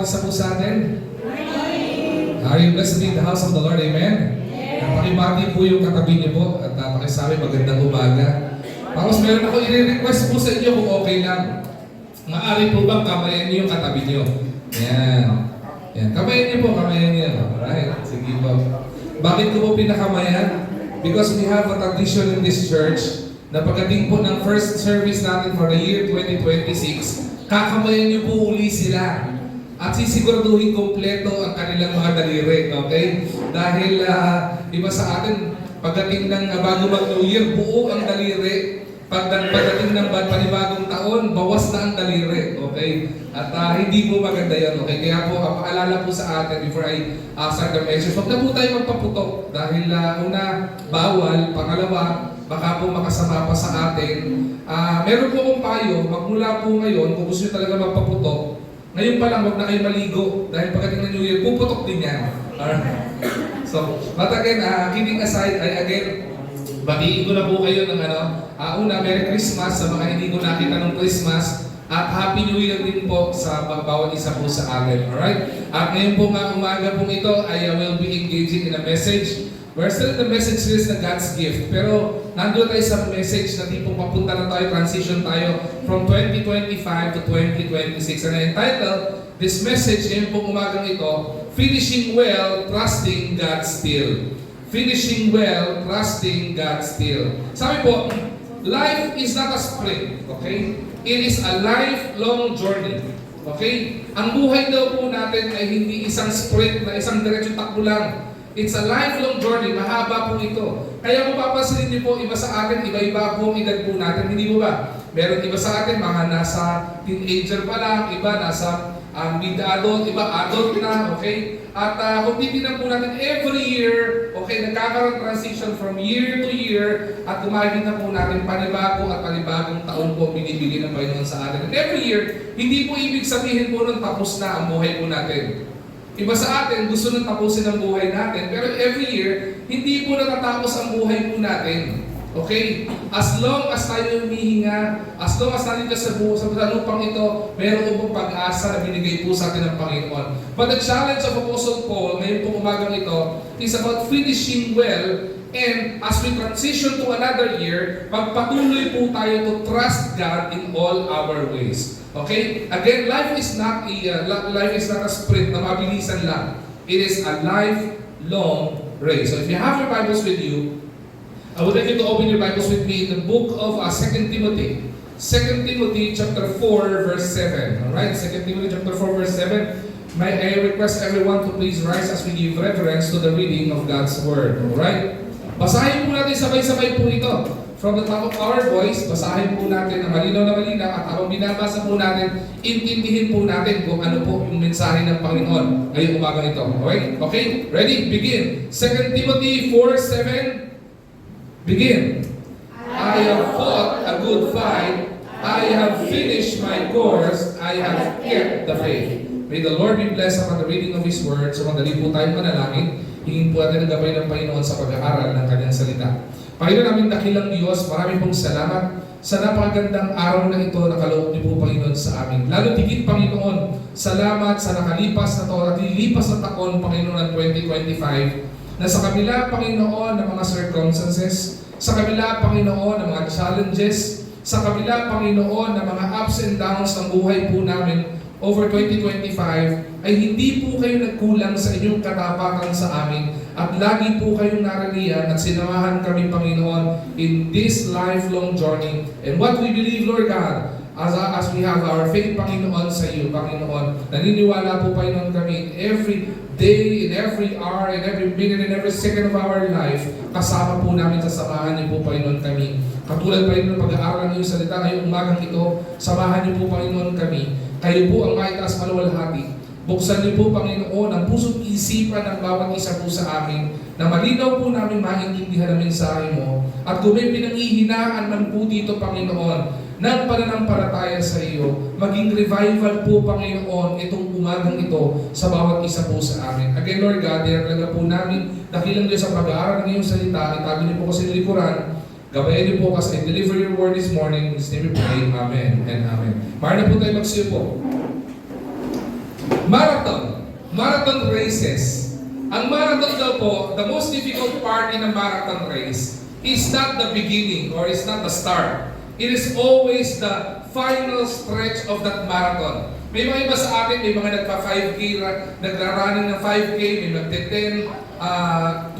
bawat isa po sa atin? Are you blessed to be in the house of the Lord? Amen? Pakibati po yung katabi niyo po at pakisabi magandang umaga. Tapos meron ako i-request po sa inyo kung okay lang. Maaari po bang kamayan niyo yung katabi niyo? Yan. Yan. Kamayan niyo po, kamayan niyo. Alright, sige po. Bakit ko po pinakamayan? Because we have a tradition in this church na pagdating po ng first service natin for the year 2026, kakamayan niyo po uli sila. At sisiguraduhin kompleto ang kanilang mga daliri, okay? Dahil iba sa atin, pagdating ng bago mag-New Year, buo ang daliri. Pagdating ng panibagong taon, bawas na ang daliri, okay? At hindi po maganda yan, okay? Kaya po, paalala po sa atin before I start the message, huwag na po tayo magpaputok. Dahil una, bawal. Pangalawa, baka po makasama pa sa atin. Meron po akong payo, magmula po ngayon, kung gusto nyo talaga magpaputok, ngayon pa lang, huwag na kayo maligo. Dahil pagdating ng New Year, puputok din yan. Alright? So, but again, kidding aside, again, batiin ko na po kayo ng una, Merry Christmas sa mga hindi ko nakita ng Christmas. At Happy New Year din po sa bawat isa po sa atin. Alright? At ngayon po nga umaga pong ito, I will be engaging in a message. We're still in the message series na God's Gift. Pero nandun tayo sa message na tipong papunta na tayo, transition tayo from 2025 to 2026. And entitled, this message ngayon pong umagang ito, Finishing Well, Trusting God Still. Finishing well, trusting God still. Sabi po, life is not a sprint, okay? It is a lifelong journey, okay? Ang buhay daw po natin ay hindi isang sprint na isang diretsyo takbo lang. It's a lifelong journey, mahaba po ito. Kaya kung papansinin niyo po, iba sa atin, iba-iba po ang edad po natin, hindi po ba? Meron iba sa atin, mga nasa teenager pa lang, iba nasa mid-adult, iba adult na, okay? At kung titignan po natin every year, okay, nagkakaroon transition from year to year at makikita po natin panibago at panibagong taon po binibigay ng Panginoon sa atin. And every year, hindi po ibig sabihin po nung tapos na ang buhay po natin. Iba sa atin, gusto nang tapusin ang buhay natin, pero every year, hindi po natatapos ang buhay po natin. Okay? As long as tayo humihinga, as long as nandito sa lupang ito, meron pong pag-asa na binigay po sa atin ng Panginoon. But the challenge of Apostle Paul, ngayon pong umagang ito, is about finishing well, and as we transition to another year, magpatuloy po tayo to trust God in all our ways. Okay? Again, life is not a sprint na mabilisan lang. It is a lifelong race. So if you have your Bibles with you, I would like you to open your Bibles with me in the book of 2 Timothy. 2 Timothy chapter 4 verse 7. Alright? 2 Timothy chapter 4 verse 7. May I request everyone to please rise as we give reverence to the reading of God's Word. Alright? Basahin po natin sabay-sabay po ito. From the top of our voice, basahin po natin na malinaw at habang binabasa po natin, intindihin po natin kung ano po yung mensahe ng Panginoon ngayong umagang ito. Okay? Okay? Ready? Begin. 2 Timothy 4:7. Begin. I have fought a good fight. I have finished my course. I have kept the faith. May the Lord be blessed upon the reading of His Word. So madali po tayong manalangin. Hingin po natin ang gabay ng Panginoon sa pag-aaral ng Kanyang salita. Panginoon namin dakilang Diyos, maraming pong salamat sa napakagandang araw na ito na kaloob niyo po, Panginoon, sa amin. Lalo tigit, Panginoon, salamat sa nakalipas na taon at lilipas na taon, Panginoon, ng 2025, na sa kabila, Panginoon, ng mga circumstances, sa kabila, Panginoon, ng mga challenges, sa kabila, Panginoon, ng mga ups and downs ng buhay po namin over 2025, ay hindi po kayo nagkulang sa inyong katapatan sa amin at lagi po kayong naraniyan at sinamahan kami, Panginoon, in this lifelong journey. And what we believe, Lord God, as we have our faith, Panginoon, sa iyo, Panginoon, naniniwala po, Panginoon, kami every day, in every hour, in every minute, in every second of our life, kasama po namin sa samahan niyo po, Panginoon, kami. Katulad, Panginoon, pag-aaral ng iyong salita ngayong umagang ito, samahan niyo po, Panginoon, kami. Kayo po ang maitaas maluwalhati. Buksan niyo po, Panginoon, ang puso't isipan ng bawat isa po sa amin, na malinaw po namin maintindihan ang mensahe mo. At kung may pinanghihinaan man po dito, Panginoon, ng pananampalataya sa iyo, maging revival po, Panginoon, itong umagang ito sa bawat isa po sa amin. Again, Lord God, talaga po namin, dakilang Diyos sa pag-aaral ng iyong salita, itago niyo po kasi nilikuran, gabayan niyo po kasi deliver your word this morning. In His name we pray, Amen and Amen. Mara na po tayo magsiyo po. Marathon. Marathon races. Ang marathon daw po, the most difficult part in a marathon race is not the beginning or is not the start. It is always the final stretch of that marathon. May mga iba sa atin, may mga nagpa-5K, nagra-running ng 5K, may nagte-10,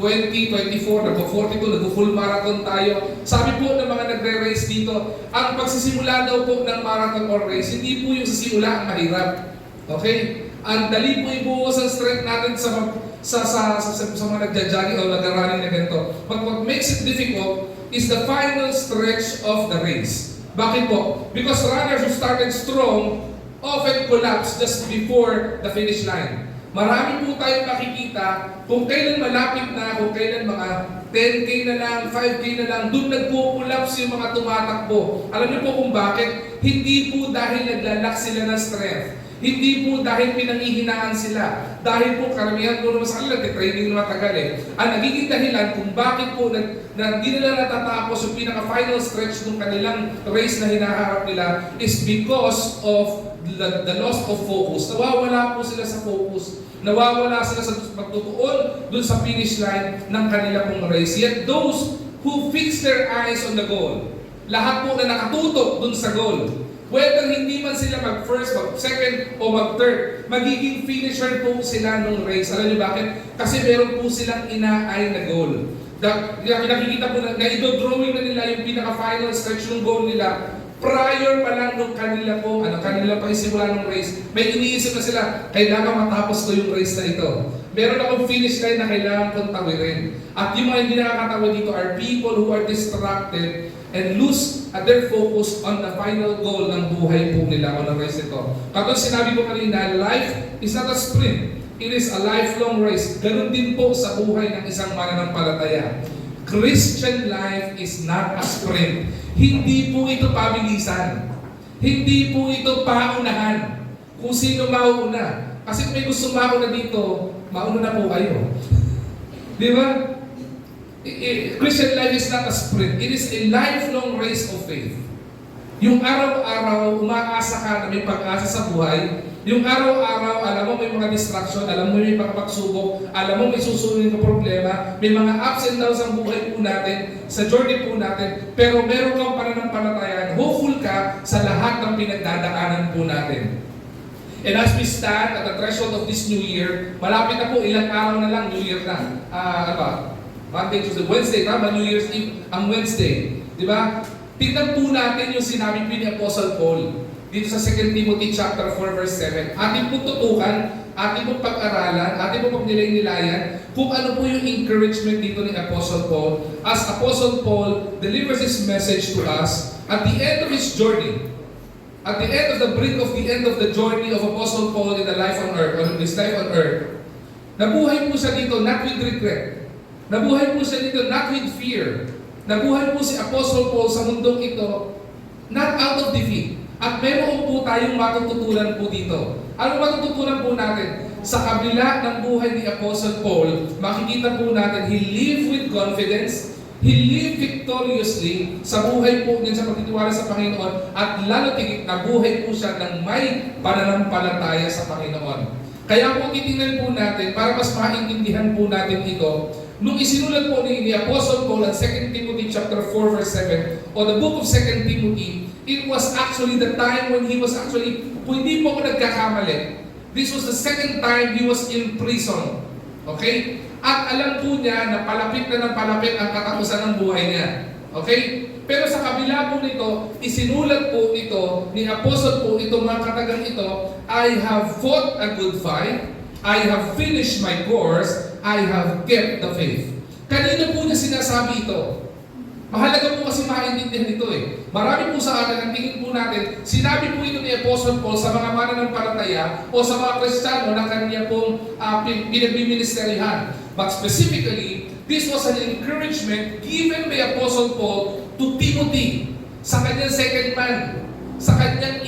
20, 24, nagpo-42, nagpo-full marathon tayo. Sabi po ng mga nagre-race dito, ang pagsisimula daw po ng marathon or race, hindi po yung sisimula ang mahirap. Okay? Ang dali po ibuhos ang strength natin sa mga nagja-jogging o nag-running na ganito. But what makes it difficult is the final stretch of the race. Bakit po? Because runners who started strong often collapse just before the finish line. Marami po tayong makikita kung kailan malapit na, kung kailan mga 10K na lang, 5K na lang, doon nagpo-collapse yung mga tumatakbo. Alam niyo po kung bakit? Hindi po dahil naglalak sila ng strength. Hindi po dahil pinanghihinaan sila. Dahil po karamihan po naman sa kanila, training na matagal eh. Ang nagiging dahilan kung bakit po hindi nila natatapos yung pinaka-final stretch ng kanilang race na hinaharap nila is because of the loss of focus. Nawawala po sila sa focus. Nawawala sila sa pagtutuon dun sa finish line ng kanila pong race. Yet those who fix their eyes on the goal, lahat po na nakatutok dun sa goal, whether hindi man sila mag-first, mag-second, o mag-third, magiging finisher po sila nung race. Alam niyo bakit? Kasi meron po silang inaay na goal. Nakikita po na i-drawing na nila yung pinaka-final stretch ng goal nila prior pa lang nung kanila pa isimula ng race. May iniisip na sila, kailangan matapos ko yung race na ito. Meron akong finish line na kailangan kong tawirin. At yung mga hindi nakakatawid dito are people who are distracted and lose their focus on the final goal ng buhay po nila o ng race ito. Kapag sinabi ko kanina, life is not a sprint. It is a lifelong race. Ganun din po sa buhay ng isang mananampalataya. Christian life is not a sprint. Hindi po ito pabilisan. Hindi po ito paunahan. Kung sino mauna. Kasi kung may gusto mauna dito, mauna na po kayo. Di ba? Christian life is not a sprint. It is a lifelong race of faith. Yung araw-araw, umaasa ka na may pag-asa sa buhay. Yung araw-araw, alam mo may mga distraction, alam mo may pagsubok, alam mo may susunod na problema, may mga ups and downs ang buhay po natin, sa journey po natin, pero meron kang pananampalataya, hopeful ka sa lahat ng pinagdadaanan po natin. And as we stand at the threshold of this new year, malapit na po, ilang araw na lang, New Year na. Monday, Tuesday, Wednesday, tama, New Year's Eve, ang Wednesday. Di ba? Tignan po natin yung sinabi ni Apostle Paul dito sa 2 Timothy chapter 4 verse 7. Ating pong tutukan, ating pong pag-aralan, ating pong nilay-nilayan kung ano po yung encouragement dito ni Apostle Paul as Apostle Paul delivers his message to us at the end of his journey. At the end of the brink of the end of the journey of Apostle Paul in the life on earth, or in his life on earth, nabuhay po siya dito not with regret. Nabuhay po siya dito not with fear. Nabuhay po si Apostle Paul sa mundong ito not out of defeat. At meron po tayong matututunan po dito. Ano matututunan po natin? Sa kabila ng buhay ni Apostle Paul, makikita po natin, he lived with confidence, he lived victoriously sa buhay po niya sa pagtitiwala sa Panginoon, at lalo tigit na buhay po siya ng may pananampalataya sa Panginoon. Kaya po titingnan po natin, para mas maintindihan po natin ito, nung isinulat po ni Apostle Paul ang 2 Timothy chapter 4 verse 7, o the book of 2 Timothy, it was actually the time when he was actually, kung hindi po ako nagkakamali, this was the second time he was in prison. Okay? At alam po niya na palapit na ng palapit ang katapusan ng buhay niya. Okay? Pero sa kabila po nito, isinulat po ito ni Apostle po itong mga katagang ito, I have fought a good fight, I have finished my course, I have kept the faith. Kanino po niya sinasabi ito? Mahalaga po kasi maintindihan ito eh. Marami po sa atin, ang tingin po natin, sinabi po ito ni Apostle Paul sa mga mananampalataya o sa mga Kristiyano na kanya pong pinagbiministerihan. But specifically, this was an encouragement given by Apostle Paul to Timothy sa kanyang second man, sa kanyang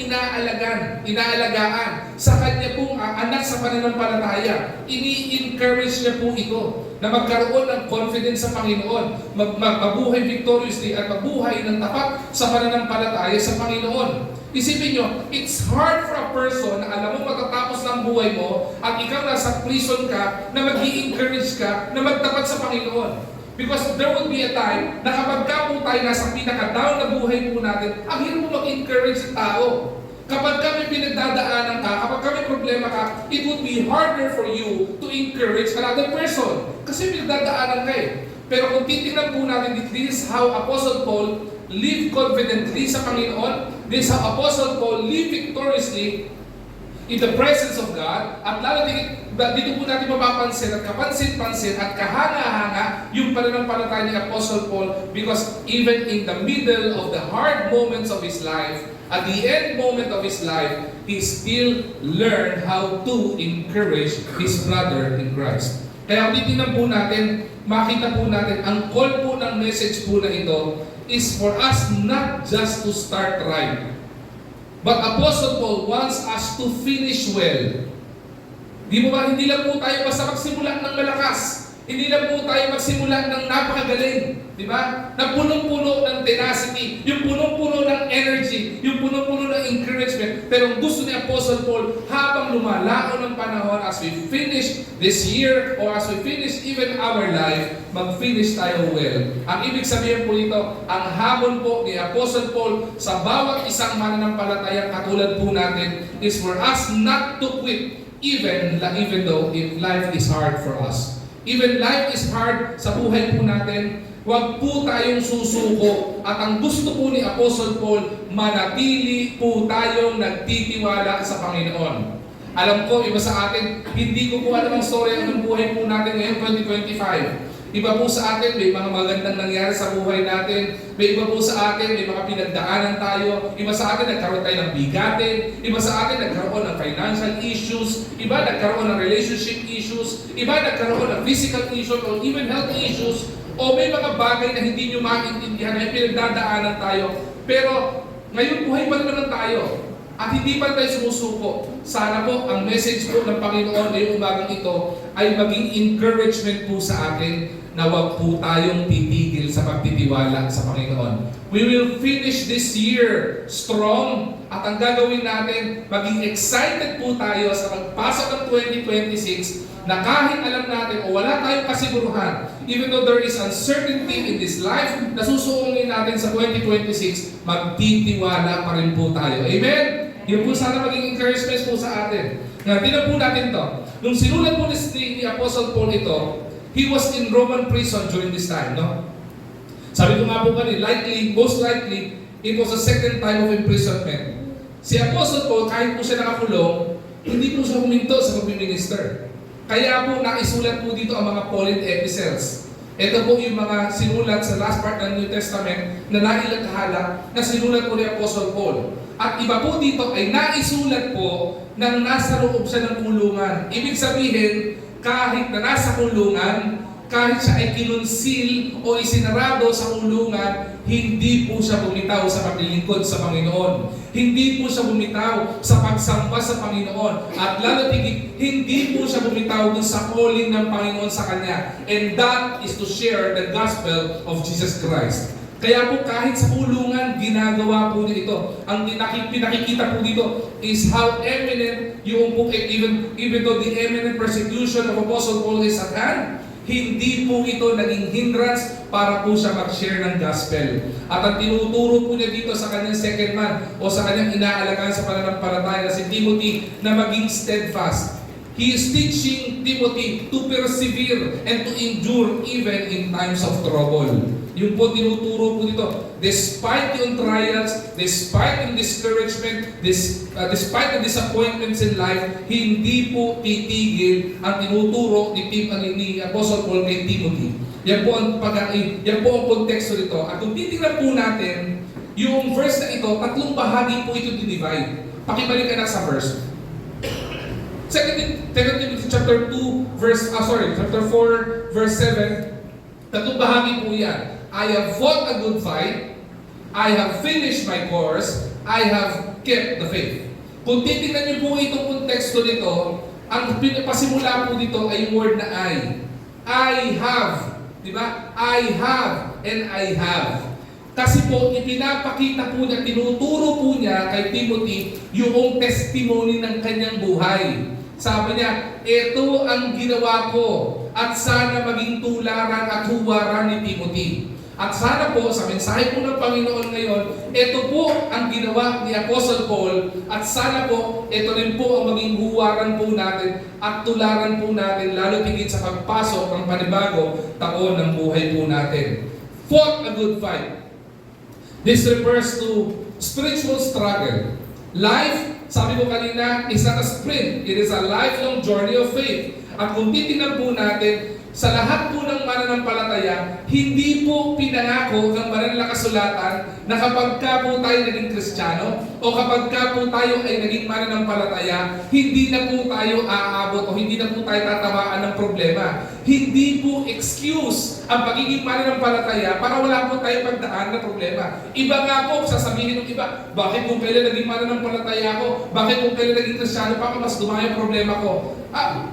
inaalagaan, sa kanya pong anak sa pananampalataya. Ini-encourage niya po ito na magkaroon ng confidence sa Panginoon, mabuhay victoriously at mabuhay ng tapat sa pananampalataya sa Panginoon. Isipin nyo, it's hard for a person na alam mo matatapos ng buhay mo at ikaw nasa prison ka, na mag-i-encourage ka, na magtapat sa Panginoon. Because there will be a time na kapag ka po tayo nasa pinaka-down na buhay po natin, ang hirap mo mag-encourage sa tao. Kapag kami pinagdadaanan ka, kapag kami problema ka, it would be harder for you to encourage another person. Kasi pinagdadaanan ka eh. Pero kung titignan po natin, this is how Apostle Paul lived confidently sa Panginoon. This is how Apostle Paul lived victoriously in the presence of God. At lalo dito po natin mapapansin at kapansin-pansin at kahanga-hanga yung pananampalataya ni Apostle Paul, because even in the middle of the hard moments of his life, at the end moment of his life, he still learned how to encourage his brother in Christ. Kaya kung titignan po natin, makita po natin, ang call po ng message po na ito is for us not just to start right, but Apostle Paul wants us to finish well. Di mo ba, hindi lang po tayo basta magsimula ng malakas. Hindi lang po tayo magsimula ng napakagaling. Di ba? Na punong-puno ng tenacity, yung punong-puno ng energy, yung punong-puno ng encouragement. Pero ang gusto ni Apostle Paul, habang lumalaon ng panahon, as we finish this year, or as we finish even our life, mag-finish tayo well. Ang ibig sabihin po ito, ang hamon po ni Apostle Paul sa bawat isang mananampalatayang katulad po natin is for us not to quit, even though if life is hard for us. Even life is hard sa buhay po natin, huwag po tayong susuko. At ang gusto po ni Apostle Paul, manatili po tayong nagtitiwala sa Panginoon. Alam ko, iba sa atin, hindi ko po alam ang story ng buhay po natin ngayon, 2025. Iba po sa atin, may mga magandang nangyari sa buhay natin. May iba po sa atin, may mga pinagdaanan tayo. Iba sa atin, nagkaroon tayo ng bigatin. Iba sa atin, nagkaroon ng financial issues. Iba, nagkaroon ng relationship issues. Iba, nagkaroon ng physical issues or even health issues. O may mga bagay na hindi nyo maintindihan, may pinagdadaanan tayo. Pero ngayon, buhay pa naman tayo. At hindi pa tayo sumusuko. Sana po ang message po ng Panginoon ngayong umagang ito ay maging encouragement po sa atin na huwag po tayong titigil sa pagtitiwala sa Panginoon. We will finish this year strong, at ang gagawin natin, maging excited po tayo sa pagpasok ng 2026 na kahit alam natin o wala tayong kasiguruhan, even though there is uncertainty in this life na susuungin natin sa 2026, magtitiwala pa rin po tayo. Amen? Yun po sana maging encouragement po sa atin. Nga, tinan po natin to. Nung sinulat po ni Apostle Paul ito, he was in Roman prison during this time, no? Sabi ko nga po kanina, most likely, it was the second time of imprisonment. Si Apostle Paul, kahit po siya nakakulong, hindi po siya huminto sa pag-minister. Kaya po, naisulat po dito ang mga Pauline epistles. Ito po yung mga sinulat sa last part ng New Testament na nailathala na sinulat po ni Apostle Paul. At iba po dito ay naisulat po nang nasa loob siya ng kulungan. Ibig sabihin, kahit na nasa kulungan, kahit siya ay kinonsil o isinarado sa kulungan, hindi po siya bumitaw sa paglilingkod sa Panginoon. Hindi po siya bumitaw sa pagsamba sa Panginoon. At lalo tigit, hindi po siya bumitaw dun sa calling ng Panginoon sa kanya. And that is to share the gospel of Jesus Christ. Kaya po kahit sa kulungan, ginagawa po niya ito. Ang pinakikita po dito is how eminent yung po, even though the eminent persecution of Apostle Paul is at hand, hindi po ito naging hindrance para po siya mag-share ng gospel. At ang tinuturo po niya dito sa kanyang second man o sa kanyang inaalagaan sa pananampalataya na si Timothy na maging steadfast. He is teaching Timothy to persevere and to endure even in times of trouble. Yung po tinuturo po dito, despite yung trials, despite yung discouragement, despite the disappointments in life, hindi po titigil ang tinuturo ni Apostle Paul kay Timothy. Yan po ang konteksto nito. At kung titignan po natin, yung verse na ito, tatlong bahagi po ito dinivide. Pakibalik ka na sa verse. 2 Timothy chapter 4, verse 7, tatlong bahagi po yan. I have fought a good fight, I have finished my course, I have kept the faith. Kung titignan niyo po itong konteksto nito, ang pasimula po dito ay yung word na I. I have. Di ba? I have and I have. Kasi po, ipinapakita po niya, tinuturo po niya kay Timothy yung testimony ng kanyang buhay. Sabi niya, ito ang ginawa ko at sana maging tularan at huwaran ni Timothy. At sana po, sa mensahe po ng Panginoon ngayon, ito po ang ginawa ni Apostle Paul at sana po, ito rin po ang maging huwaran po natin at tularan po natin, lalo tigit sa pagpasok ng panibago taon ng buhay po natin. Fought a good fight. This refers to spiritual struggle. Life, sabi ko kanina, is not a sprint. It is a lifelong journey of faith. At kung titingnan po natin, sa lahat po ng mananampalataya, hindi po pinangako ng banal na kasulatan na kapag ka po tayo naging Kristiyano o kapag ka po tayo ay naging mananampalataya, hindi na po tayo aabot o hindi na po tayo tatamaan ng problema. Hindi po excuse ang pagiging mananampalataya para wala po tayo pagdaan na problema. Iba nga po, sasabihin ng iba, bakit kung kailan naging mananampalataya ko? Bakit kung kailan naging Kristiyano pa ako, mas dumaya problema ko?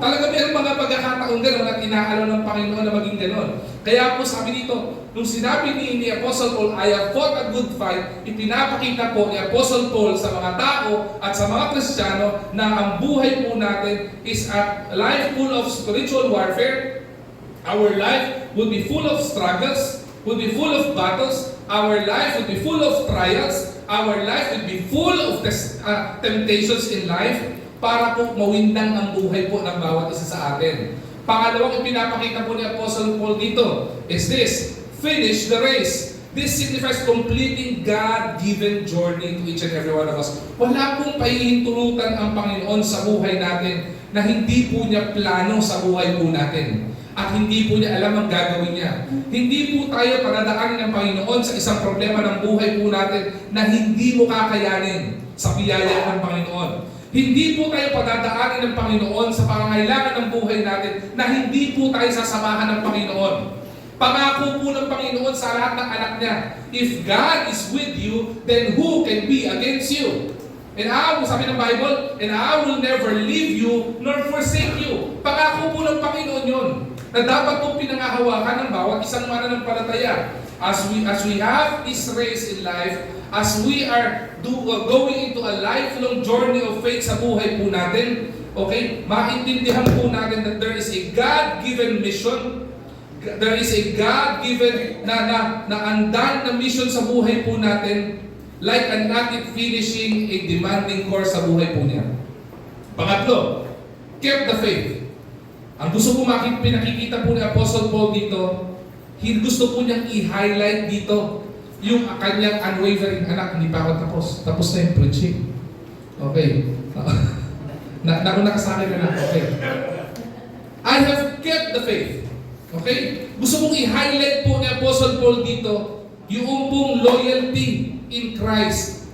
Talaga mayroong mga pagkakataon gano'n at inaalaw ng Panginoon na maging gano'n. Kaya po sabi dito, nung sinabi ni Apostle Paul, I have fought a good fight, ipinapakita po ni Apostle Paul sa mga tao at sa mga Kristiyano na ang buhay po natin is a life full of spiritual warfare. Our life would be full of struggles, would be full of battles, our life would be full of trials, our life would be full of temptations in life, para po mawindang ang buhay po ng bawat isa sa atin. Pangalawang ipinapakita po ni Apostle Paul dito is this, finish the race. This signifies completing God-given journey to each and every one of us. Wala pong pahihintulutan ang Panginoon sa buhay natin na hindi po niya plano sa buhay po natin. At hindi po niya alam ang gagawin niya. Hindi po tayo panadaanin ng Panginoon sa isang problema ng buhay po natin na hindi mo kakayanin sa biyaya ng Panginoon. Hindi po tayo padadaanin ng Panginoon sa pangangailangan ng buhay natin na hindi po tayo sasamahan ng Panginoon. Pangako po ng Panginoon sa lahat ng anak niya, if God is with you, then who can be against you? And sabi ng Bible, and I will never leave you nor forsake you. Pangako po ng Panginoon yun, na dapat po pinangahawakan ng bawat isang mananampalataya. As we have this race in life, as we are going into a lifelong journey of faith sa buhay po natin, okay, maintindihan po natin that there is a God-given mission, there is a God-given na andan na mission sa buhay po natin, like an athlete finishing a demanding course sa buhay po niya. Pangatlo, kept the faith. Ang gusto po pinakikita po ni Apostle Paul dito, gusto po niyang i-highlight dito yung kanyang unwavering anak. Hindi pa ako tapos. Tapos na yung preaching. Okay. Nakasakay ka na. Okay. I have kept the faith. Okay? Gusto mong i-highlight po ni Apostle Paul dito yung pong loyalty in Christ.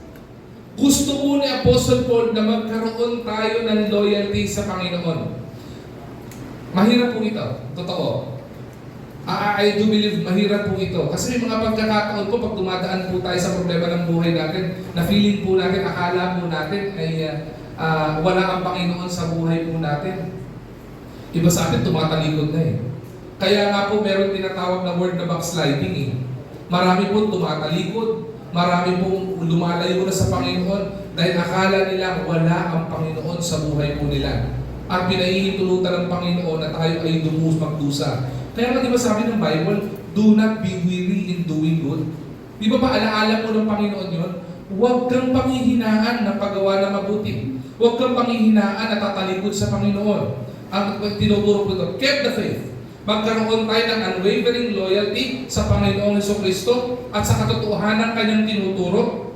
Gusto po ni Apostle Paul na magkaroon tayo ng loyalty sa Panginoon. Mahirap po ito. Totoo. I do believe mahirap po ito. Kasi may mga pagkakataon po pag dumadaan po tayo sa problema ng buhay natin, na feeling po natin, akala po natin ay wala ang Panginoon sa buhay po natin. Iba sa atin, tumatalikod na eh. Kaya nga po meron tinatawag na word na backsliding eh. Marami po tumatalikod, marami pong lumalayo na sa Panginoon dahil akala nila wala ang Panginoon sa buhay po nila. At pinahihintulutan ng Panginoon na tayo ay magdusa. Kaya nga di ba sabi ng Bible, do not be weary in doing good. Di ba alaala mo ng Panginoon yun? Huwag kang panghihinaan na paggawa na mabuti. Huwag kang panghihinaan na tatalikod sa Panginoon. Ang tinuturo ko ito, keep the faith. Magkaroon tayo ng unwavering loyalty sa Panginoong Jesucristo at sa katotohanan kanyang tinuturo.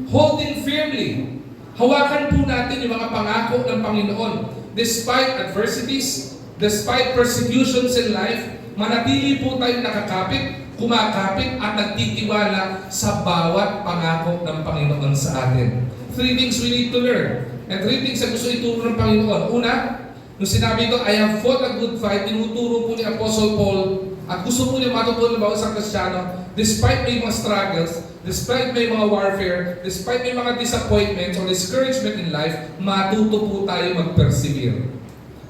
Holding firmly. Hawakan po natin yung mga pangako ng Panginoon. Despite adversities, despite persecutions in life, manatili po tayong nakakapit, kumakapit at nagtitiwala sa bawat pangako ng Panginoon sa atin. 3 things we need to learn. And 3 things na gusto ituro ng Panginoon. Una, nung sinabi ito, I have fought a good fight, tinuturo po ni Apostle Paul at gusto po niya matutunan ng bawat isang Kristiyano, despite may mga struggles, despite may mga warfare, despite may mga disappointments or discouragement in life, matuto po tayo mag-persevere.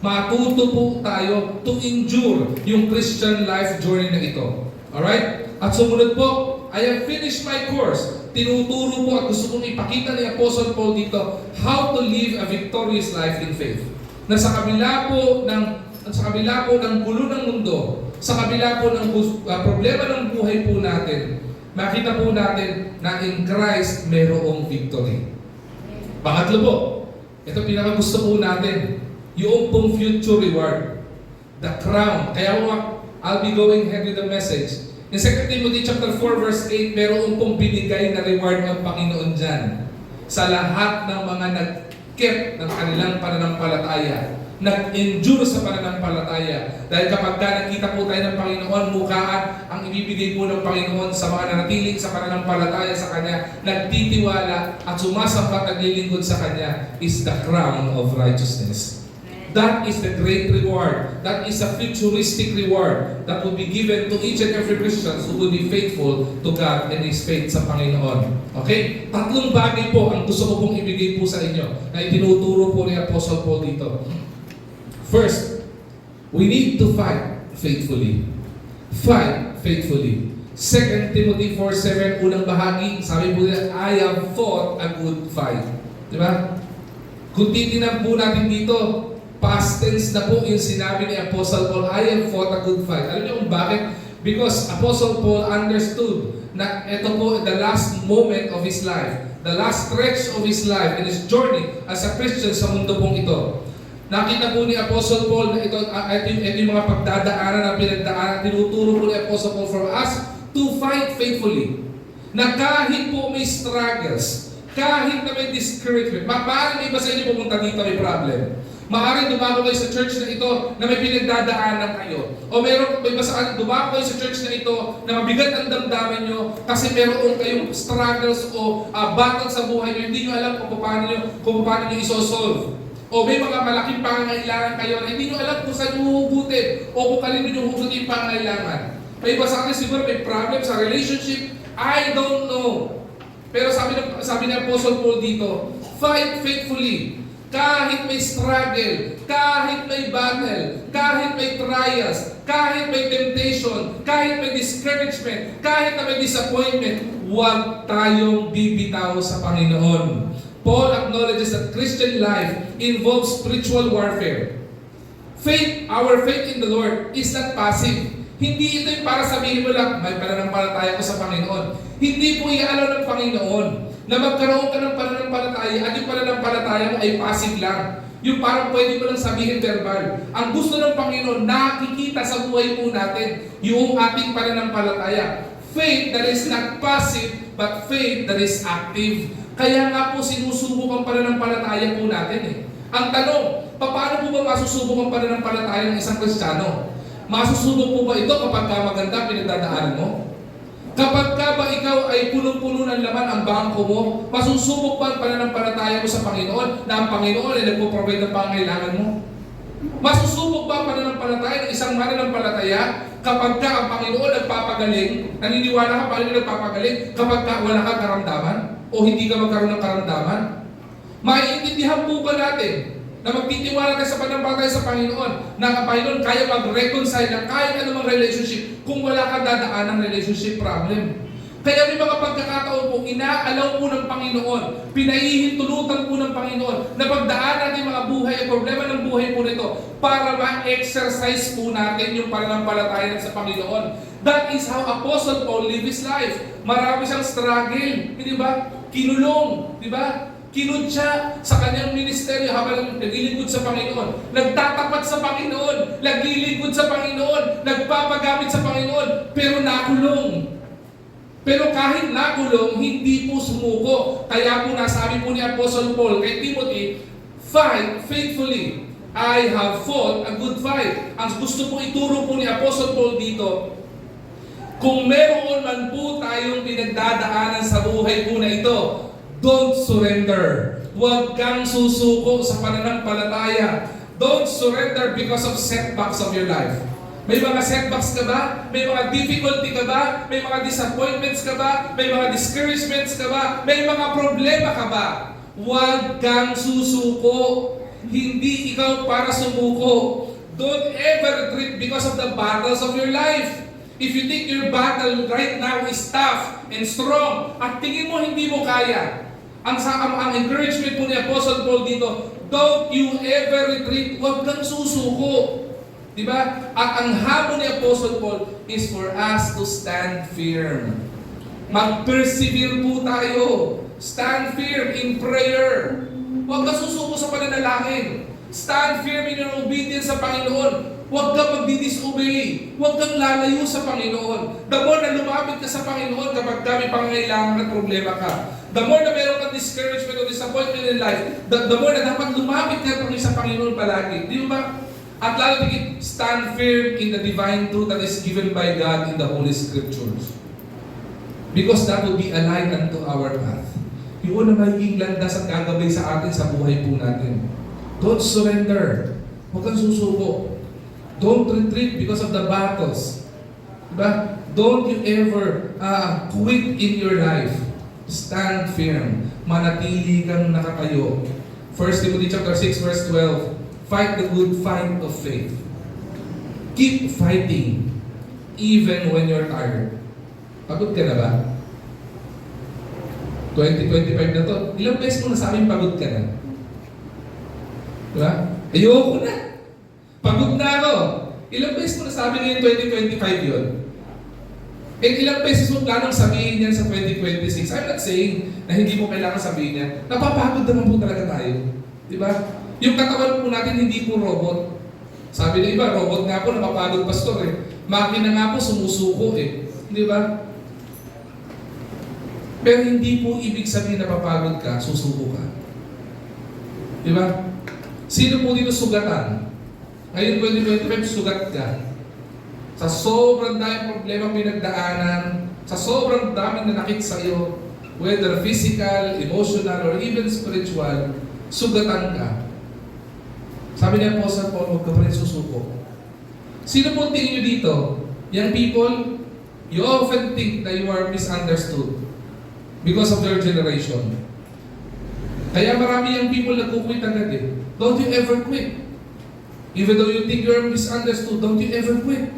Matuto po tayo to endure yung Christian life journey na ito. Alright? At sumunod po, I have finished my course. Tinuturo po at gusto kong ipakita ni Apostle Paul dito how to live a victorious life in faith. Na sa kabila po ng gulo ng mundo, sa kabila po ng problema ng buhay po natin, makita po natin na in Christ mayroong victory. Pangatlo po, ito pinakagusto po natin, yung pong future reward, the crown. Kaya I'll be going ahead with the message. In 2 Timothy chapter 4 verse 8, meron pong binigay na reward ng Panginoon dyan sa lahat ng mga nag-keep ng kanilang pananampalataya, nag-endure sa pananampalataya. Dahil kapag nakita po tayo ng Panginoon, mukhaan ang ibibigay po ng Panginoon sa mga nanatiling sa pananampalataya sa Kanya, nagtitiwala at sumasamba at naglilingkod sa Kanya is the crown of righteousness. That is the great reward. That is a futuristic reward that will be given to each and every Christian who will be faithful to God and His faith sa Panginoon. Okay? Tatlong bagay po ang gusto ko pong ibigay po sa inyo na itinuturo po ni Apostle Paul dito. First, we need to fight faithfully. Fight faithfully. 2 Timothy 4:7, unang bahagi, sabi po nila, I have fought a good fight. Diba? Kung titinan po natin dito, past tense na po yung sinabi ni Apostle Paul, I have fought a good fight. Alam niyo kung bakit? Because Apostle Paul understood na ito po the last moment of his life, the last stretch of his life and his journey as a Christian sa mundo pong ito. Nakita po ni Apostle Paul na ito yung mga pagdadaanan na pinagdaanan, tinuturo po ni Apostle Paul for us to fight faithfully. Na kahit po may struggles, kahit na may discouragement, maaaring may iba sa inyo pumunta dito may problem. Maaaring dumako kayo sa church na ito na may pinagdadaanan kayo. O may basaan, dumako kayo sa church na ito na mabigat ang damdamin nyo kasi meron kayong struggles o battle sa buhay nyo. Hindi nyo alam kung paano nyo isosolve. O may mga malaking pangangailangan kayo na hindi nyo alam kung saan nyo huhugutin o kung kalino nyo hugutin yung pangangailangan. May iba sa akin siguro may problem sa relationship. I don't know. Pero sabi ni Apostle Paul dito, fight faithfully. Kahit may struggle, kahit may battle, kahit may trials, kahit may temptation, kahit may discouragement, kahit na may disappointment, huwag tayong bibitaw sa Panginoon. Paul acknowledges that Christian life involves spiritual warfare. Our faith in the Lord is not passive. Hindi ito yung para sabihin mo lang, may pananampalataya ko sa Panginoon. Hindi po iaalok ng Panginoon na magkaroon ka ng pananampalataya at yung pananampalataya mo ay passive lang. Yung parang pwede mo lang sabihin verbal. Ang gusto ng Panginoon, nakikita sa buhay po natin yung ating pananampalataya. Faith that is not passive, but faith that is active. Kaya nga po sinusubok ang pananampalataya po natin eh. Ang tanong, paano po ba masusubok ang pananampalataya ng isang Kristiyano? Masusubok po ba ito kapag ka maganda pinagdadaanan mo? Kapag ka ba ikaw ay punong-puno ng laman ang bangko mo, masusubok ba ang pananampalataya mo sa Panginoon na ang Panginoon ay nagpo-provide ng pangailangan mo? Masusubok ba ang pananampalataya ng isang mananampalataya kapag ka ang Panginoon nagpapagaling, naniniwala ka Panginoon nagpapagaling kapag ka wala kang karamdaman o hindi ka magkaroon ng karamdaman? Maiintindihan po ba natin na magtitiwala tayo sa pananampalataya sa Panginoon na ang Panginoon kaya mag-reconcile ng kahit anumang relationship kung wala kang dadaan ng relationship problem? Kaya may mga pagkakataon po, inaalaw po ng Panginoon, pinahihintulutan po ng Panginoon na pagdaan natin mga buhay at problema ng buhay po nito para ma-exercise po natin yung pananampalataya sa Panginoon. That is how Apostle Paul lived his life. Marami siyang struggle, hindi ba? Kinulong, di ba? Kinod siya sa kanyang ministeryo habang naglilingkod sa Panginoon. Nagtatapat sa Panginoon, naglilingkod sa Panginoon, nagpapagamit sa Panginoon, pero nakulong. Pero kahit nakulong, hindi po sumuko. Kaya po nasabi po ni Apostle Paul kay Timothy, fight faithfully. I have fought a good fight. Ang gusto po ituro po ni Apostle Paul dito, kung meron man po tayong pinagdadaanan sa buhay po na ito, don't surrender. Huwag kang susuko sa pananampalataya. Don't surrender because of setbacks of your life. May mga setbacks ka ba? May mga difficulty ka ba? May mga disappointments ka ba? May mga discouragements ka ba? May mga problema ka ba? Huwag kang susuko. Hindi ikaw para sumuko. Don't ever retreat because of the battles of your life. If you think your battle right now is tough and strong, at tingin mo hindi mo kaya, ang encouragement po ni Apostle Paul dito, don't you ever retreat, huwag kang susuko. Diba? At ang hamon ni Apostle Paul is for us to stand firm. Mag-persevere po tayo. Stand firm in prayer. Huwag kang susuko sa pananalangin. Stand firm in your obedience sa Panginoon. Huwag kang magdi-disobey. Huwag kang lalayo sa Panginoon. The more na lumapit ka sa Panginoon kapag may pangangailangan at problema ka, the more na meron kang discouragement o disappointment in life, the more na dapat lumapit ka sa Panginoon palagi. Di ba? At lalo tigit, stand firm in the divine truth that is given by God in the Holy Scriptures. Because that will be a light unto our path. Yun na magiging landas at gagabay sa atin sa buhay po natin. Don't surrender. Huwag kang susuko. Don't retreat because of the battles. Diba? Don't you ever quit in your life. Stand firm. Manatili kang nakatayo. 1 Timothy chapter 6 verse 12. Fight the good fight of faith. Keep fighting even when you're tired. Pagod ka na ba? 2025 na to. Ilang beses mo nasabing pagod ka na? Diba? Ayoko na. Pagod na ako. Ilang beses mo nasabi ngayon 2025 yun? And ilang beses mo planong sabihin yan sa 2026? I'm not saying na hindi mo kailangan sabihin yan. Napapagod naman po talaga tayo. Diba? Yung katawan po natin hindi po robot. Sabi ng iba, robot nga po, napapagod pastor eh. Makina nga po, sumusuko eh. Di ba? Pero hindi po ibig sabihin na napapagod ka, susuko ka. Di ba? Sino po dito sugatan? Ngayon 2025, sugat ka. Sa sobrang daming problema pinagdaanan, sa sobrang daming nanakit sa iyo, whether physical, emotional, or even spiritual, sugatan ka. Sabi ni Apostle Paul, huwag ka pa rin susuko. Sino po tingin nyo dito? Young people, you often think that you are misunderstood because of your generation. Kaya marami yung people nag-quit agad eh. Don't you ever quit. Even though you think you are misunderstood, don't you ever quit.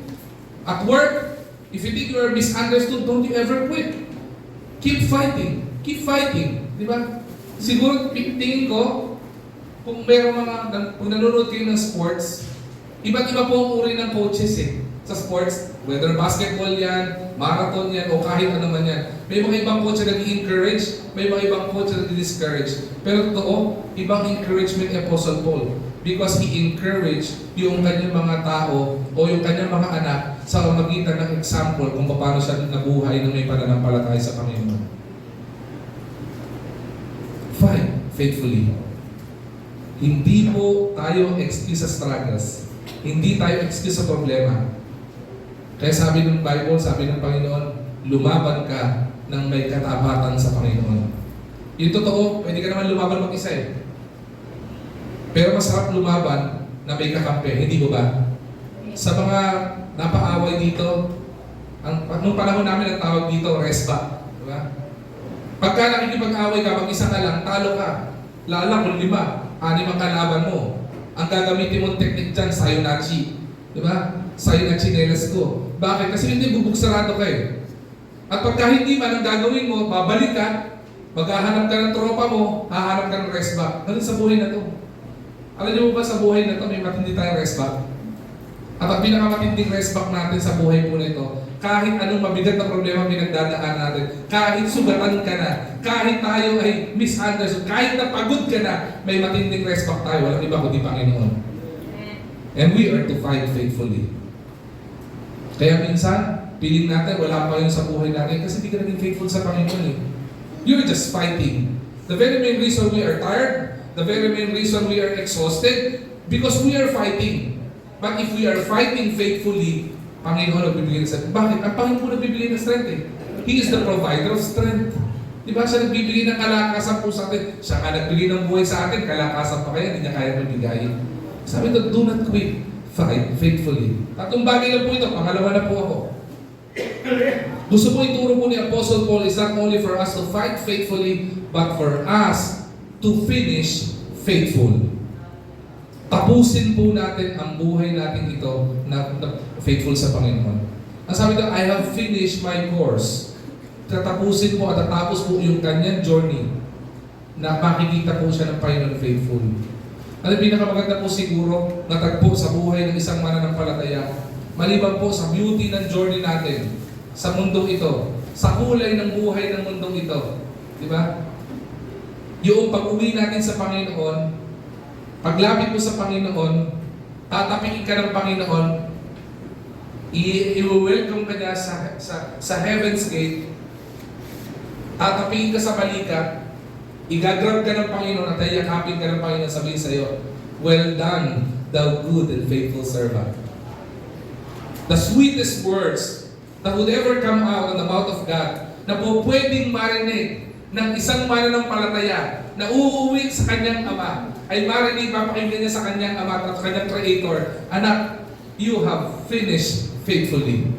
At work, if you think you are misunderstood, don't you ever quit. Keep fighting. Keep fighting. Di ba? Siguro, tingin ko, kung meron kung nanonood kayo ng sports, iba't iba po ang uri ng coaches eh. Sa sports, whether basketball yan, marathon yan, o kahit ano man yan. May mga ibang coach na nag-encourage, may mga ibang coach na nag-discourage. Pero totoo, ibang encouragement ni Apostle Paul. Because he encouraged yung kanyang mga tao o yung kanyang mga anak sa magitan ng example kung paano siya nabuhay na may pananampalataya sa Panginoon. Fight faithfully. Hindi po tayo excuse sa struggles. Hindi tayo excuse sa problema. Kaya sabi ng Bible, sabi ng Panginoon, lumaban ka ng may katapatan sa Panginoon. Yung totoo, pwede ka naman lumaban mag-isa eh. Pero masarap lumaban na may kakampi, hindi mo ba? Sa mga napaaway dito, nung panahon namin ang tawag dito, resba. Diba? Pagka nakikipag-away ka, mag-isa ka lang, talo ka. Lala kung 5, 6 ang kalaban mo. Ang gagamitin mong technique dyan, sayonnachi. Diba? Sayonnachi nelas ko. Bakit? Kasi hindi bubugsarado ka eh. At pagka hindi man ang gagawin mo, babalik ka, maghahanap ka ng tropa mo, hahanap ka ng rest back. Ganun sa buhay na to. Alam niyo ba sa buhay na to, may matindi tayong rest back? At ang pinakamatinding rest back natin sa buhay po nito, kahit anong mabigat na problema pinagdadaan natin, kahit sugatan ka na, kahit tayo ay misunderstood, kahit napagod ka na, may matinding rest back tayo. Walang iba kundi Panginoon. And we are to fight faithfully. Kaya minsan, piling natin, wala pa yun sa buhay natin kasi hindi ka naging faithful sa Panginoon eh. You're just fighting. The very main reason we are tired, the very main reason we are exhausted, because we are fighting. But if we are fighting faithfully, Panginoon nagbibigay ng strength. Bakit? Ang Panginoon nagbibigay ng strength eh. He is the provider of strength. Di ba? Siya nagbibigay ng kalakasan po sa atin. Siya ka nagbigay ng buhay sa atin, kalakasan pa kaya, hindi niya kaya magbigay. Sabi ito, do not quit. Fight faithfully. Tatlong bagay na po ito. Pangalawa na po ako. Gusto po ituro po ni Apostle Paul is not only for us to fight faithfully, but for us to finish faithful. Tapusin po natin ang buhay natin ito na faithful sa Panginoon. Ang sabi doon, I have finished my course. Tatapusin po at tatapos po yung kanyang journey na makikita po siya ng Panginoon faithful. Ano pinakamaganda po siguro natagpo sa buhay ng isang mananampalataya, maliban po sa beauty ng journey natin sa mundong ito, sa kulay ng buhay ng mundong ito. Di ba? Yung pag-uwi natin sa Panginoon, paglapit mo sa Panginoon, tatapikin ka ng Panginoon, i-welcome ka niya sa Heaven's Gate, tatapikin ka sa balikat, igagrab ka ng Panginoon at yakapin ka ng Panginoon, sabihin sa iyo, well done, thou good and faithful servant. The sweetest words that would ever come out of the mouth of God na po pwedeng marinig ng isang mananampalataya na uuwi sa kanyang ama ay marinig, papakinggan niya sa kanyang ama at kanyang Creator, anak, you have finished faithfully.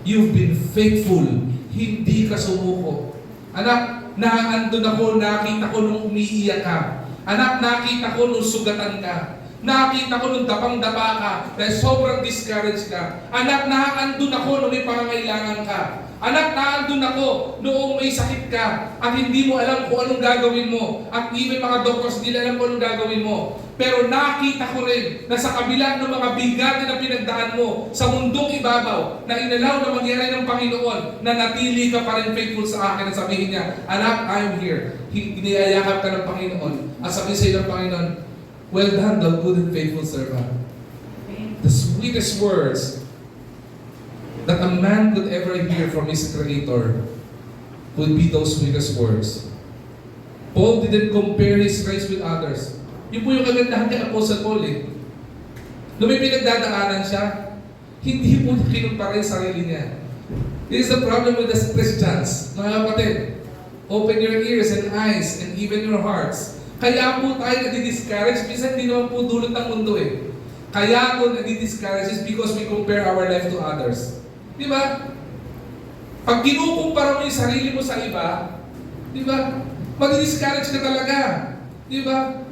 You've been faithful. Hindi ka sumuko. Anak, naandun ako, nakita ko nung umiiyak ka. Anak, nakita ko nung sugatan ka. Nakita ko nung dapang-dapa ka dahil sobrang discouraged ka. Anak, naandun ako nung may pangangailangan ka. Anak, naandun ako noong may sakit ka at hindi mo alam kung anong gagawin mo. At even mga doctors, hindi alam kung anong gagawin mo. Pero nakita ko rin na sa kabila ng mga bigatin na pinagdaan mo sa mundong ibabaw, na inalaw na mangyari ng Panginoon, na natili ka pa rin faithful sa akin at sabihin niya, anak, I'm here. Iniyayakap ka ng Panginoon. At sabihin sa iyo ng Panginoon, well done, thou good and faithful servant. The sweetest words that a man could ever hear from his Creator would be those sweetest words. Paul didn't compare his race with others. Yun po yung kagandahan kay Apostle Paul eh. Nung may pinagdadaanan siya, hindi po kinumpara yung sarili niya. This is the problem with the Christians. Mga kapatid, open your ears and eyes and even your hearts. Kaya po tayo nadi-discourage, minsan hindi naman po dulot ng mundo eh. Kaya po nadi-discourage is because we compare our life to others. Di ba? Pag kinukumpara mo yung sarili mo sa iba, di ba? Madi-discourage ka talaga. Di ba?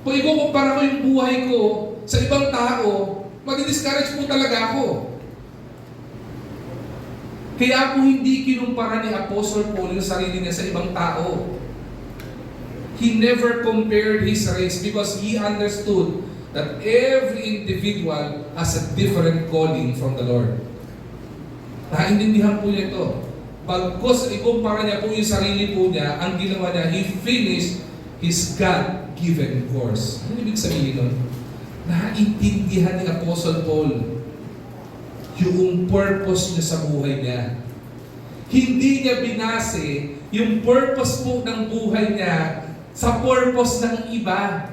Kung ikukumpara ko yung buhay ko sa ibang tao, madi-discourage po talaga ako. Kaya po hindi kinumpara ni Apostle Paul yung sarili niya sa ibang tao. He never compared his race because he understood that every individual has a different calling from the Lord. Naintindihan po niya ito. Pagkos ikumpara niya po yung sarili po niya, ang ginawa niya, he finished his God-given course. Ano ibig sabihin nun? Naintindihan ni Apostle Paul yung purpose niya sa buhay niya. Hindi niya binase yung purpose po ng buhay niya sa purpose ng iba.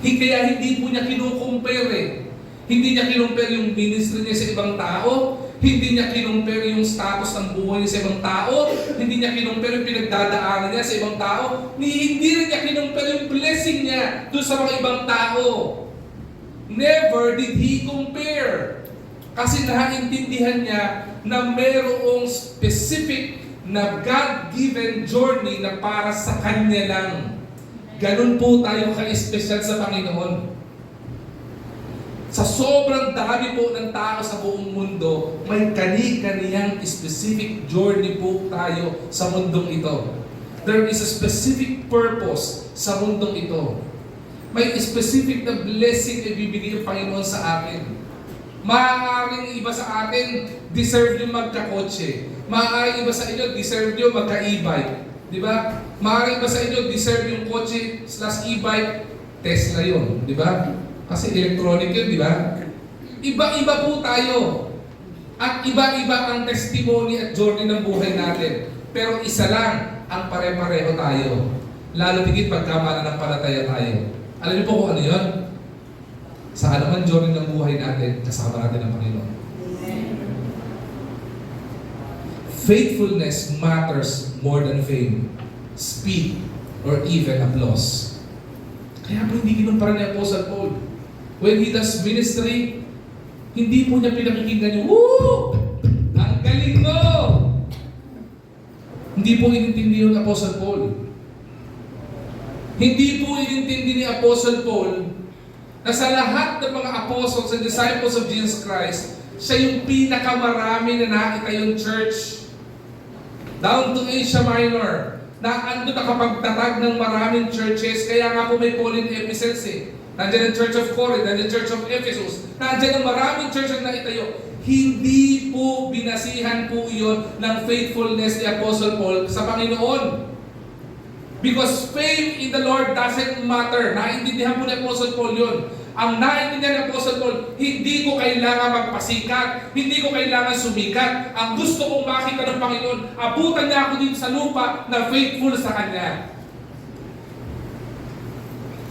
Kaya hindi po niya kinukumpare eh. Hindi niya kinumpare yung ministry niya sa ibang tao. Hindi niya kinumpare yung status ng buhay niya sa ibang tao. Hindi niya kinumpare yung pinagdadaanan niya sa ibang tao. Hindi rin niya kinumpare yung blessing niya doon sa mga ibang tao. Never did he compare. Kasi naintindihan niya na mayroong specific na God-given journey na para sa kanya lang. Ganun po tayo ka-espesyal sa Panginoon. Sa sobrang dami po ng tao sa buong mundo, may kani-kaniyang specific journey po tayo sa mundong ito. There is a specific purpose sa mundong ito. May specific na blessing na ibibigay ng Panginoon sa atin. Maaaring iba sa atin, deserve nyo magkakotse. Maaaring iba sa inyo, deserve nyo magka-e-bike. Di ba? Maaaring iba sa inyo, deserve yung kotse / e-bike, Tesla yun. Di ba? Kasi electronic yun, di ba? Iba-iba po tayo. At iba-iba ang testimony at journey ng buhay natin. Pero isa lang ang pare-pareho tayo. Lalo tigit pagkamananampalataya tayo. Alam niyo po kung ano yun? Sa anuman journey ng buhay natin, kasama natin ang Panginoon. Faithfulness matters more than fame, speed, or even applause. Kaya po hindi kinumpara ni Apostle Paul. When he does ministry, hindi po niya pinakikinggan yung, woo! Ang galing mo! Hindi po inintindi yung Apostle Paul. Hindi po inintindi ni Apostle Paul na sa lahat ng mga apostles and disciples of Jesus Christ, Siya yung pinakamarami na nakita yung church. Down to Asia Minor, na ando nakapagtatag ng maraming churches. Kaya nga po may Pauline epistles eh. Nandiyan ang Church of Corinth, nandiyan ang Church of Ephesus. Nandiyan ang maraming churches na itayo. Hindi po binasihan po iyon ng faithfulness ni Apostle Paul sa Panginoon. Because faith in the Lord doesn't matter. Naintindihan po ni Apostle Paul yun. Ang naintindihan ni Apostle Paul, hindi ko kailangan magpasikat, hindi ko kailangan sumikat. Ang gusto kong makita ng Panginoon, abutan niya ako dito sa lupa na faithful sa Kanya.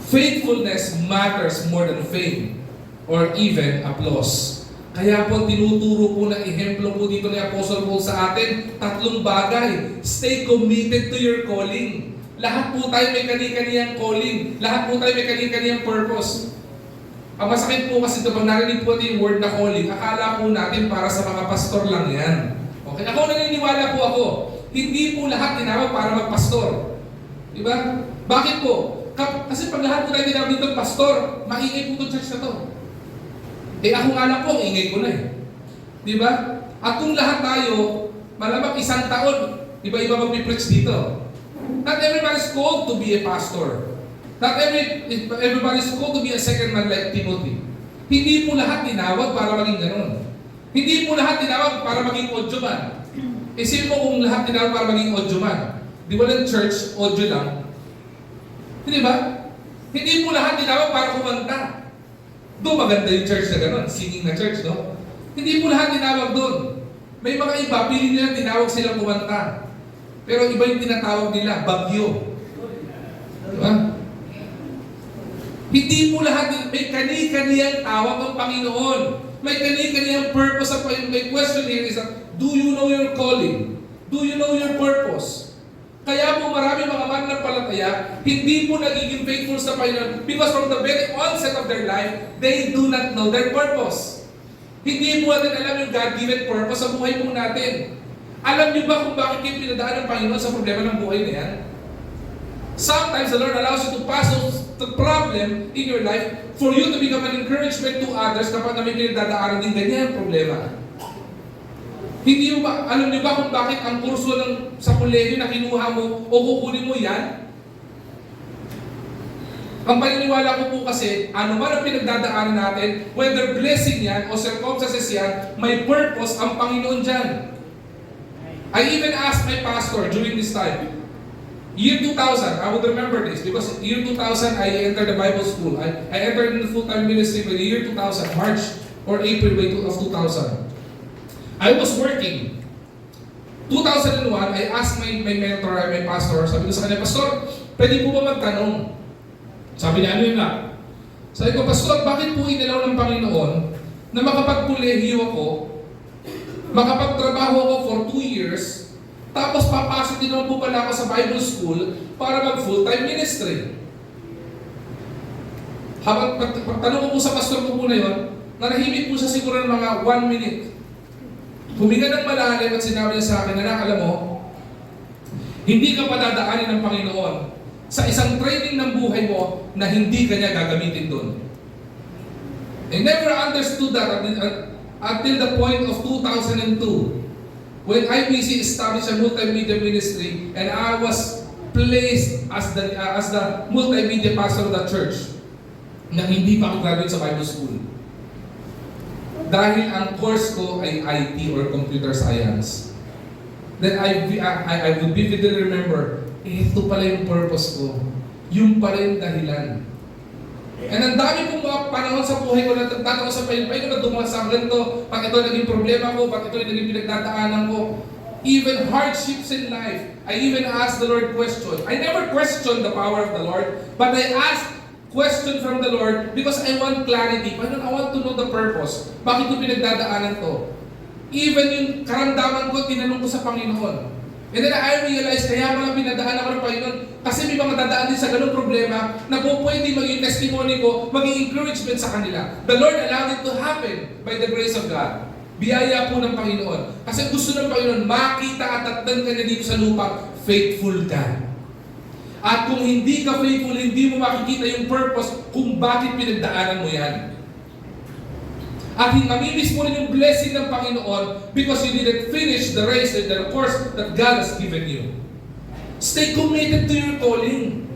Faithfulness matters more than fame or even applause. Kaya po tinuturo po ng ehemplo po dito ni Apostle Paul sa atin, tatlong bagay. Stay committed to your calling. Lahat po tayo may kani-kaniyang calling. Lahat po tayo may kani-kaniyang purpose. Ang masakit po kasi kapag narinig po yung word na calling, akala po natin para sa mga pastor lang yan. Okay? Ako naniniwala po ako, hindi po lahat tinawag para magpastor. Diba? Bakit po? Kasi pag lahat po tayo tinawag dito pastor, maingay po itong church na to. Eh ako nga lang po, ingay ko na eh. Diba? At kung lahat tayo, malamang isang taon, iba-iba mag-preach dito. Not everybody's called to be a pastor. Not everybody's called to be a second man like Timothy. Hindi po lahat tinawag para maging ganun. Hindi po lahat tinawag para maging audio man. Isipin mo kung lahat tinawag para maging audio man. Di walang church, audio lang. Hindi ba? Hindi po lahat tinawag para kumanta. Doon maganda yung church na gano'n, singing na church, no? Hindi po lahat tinawag doon. May mga iba, pili nila tinawag silang kumanta. Pero iba yung tinatawag nila, bagyo. Diba? Hindi po lahat, may kani-kaniyang tawag ang Panginoon. May kani-kaniyang purpose ang Panginoon. My question here is, do you know your calling? Do you know your purpose? Kaya po marami mga mananampalataya, hindi po nagiging faithful sa Panginoon because from the very onset of their life, they do not know their purpose. Hindi po natin alam yung God-given purpose sa buhay po natin. Alam niyo ba kung bakit kayo pinadaan ng Panginoon sa problema ng buhay na yan? Sometimes the Lord allows you to pass the problem in your life for you to become an encouragement to others kapag may pinagdadaanan din ganyan problema. Hindi mo ba, alam niyo ba kung bakit ang kurso sa kolehiyo na kinuha mo o kukunin mo yan? Ang paniniwala ko po kasi, ano man ang pinagdadaanan natin, whether blessing yan o circumstances yan, may purpose ang Panginoon dyan. I even asked my pastor during this time, year 2000, I would remember this because year 2000 I entered the Bible school. I entered in the full-time ministry by the year 2000, March or April of 2000. I was working. 2001, I asked my mentor, my pastor, sabi ko sa kanya, Pastor, pwede po ba magtanong? Sabi niya, ano yun nga? Sabi ko, Pastor, bakit po inalaw ng Panginoon na makapagkolehiyo ako, makapagtrabaho ako for 2 years, tapos papasok din naman po pala ako sa Bible school para mag full-time ministry. Habang pagtanong ko po sa pastor ko po na yun, nanahimik po siya siguro ng mga 1 minute. Huminga ng malalim at sinabi niya sa akin, anak, alam mo, hindi ka padadaanin ng Panginoon sa isang training ng buhay mo na hindi ka niya gagamitin doon. I never understood that until the point of 2002 when IBC established a multimedia ministry and I was placed as the multimedia pastor of the church na hindi pa ako graduate sa Bible school. Dahil ang course ko ay IT or computer science. Then I would vividly remember, ito pala yung purpose ko. Yung pala yung dahilan. And ang dami pong mga panahon sa buhay ko na tatanong sa Panginoon na dumasanglan to, pag ito naging problema ko, pag ito naging pinagdadaanan ko. Even hardships in life, I even asked the Lord question. I never questioned the power of the Lord, but I asked question from the Lord because I want clarity. Panginoon, I want to know the purpose. Bakit ko pinagdadaanan to? Even yung karamdaman ko, tinanong ko sa Panginoon. And then I realized, kaya mga pinadaan ako ng Panginoon, kasi may mga dadaan din sa ganung problema na po pwede maging testimony ko, maging encouragement sa kanila. The Lord allowed it to happen by the grace of God. Biyaya po ng Panginoon. Kasi gusto ng Panginoon, makita at tatdan ka na dito sa lupa, faithful ka. At kung hindi ka faithful, hindi mo makikita yung purpose kung bakit pinagdaanan mo yan. At mamimiss mo rin yung blessing ng Panginoon because you didn't finish the race and the course that God has given you. Stay committed to your calling.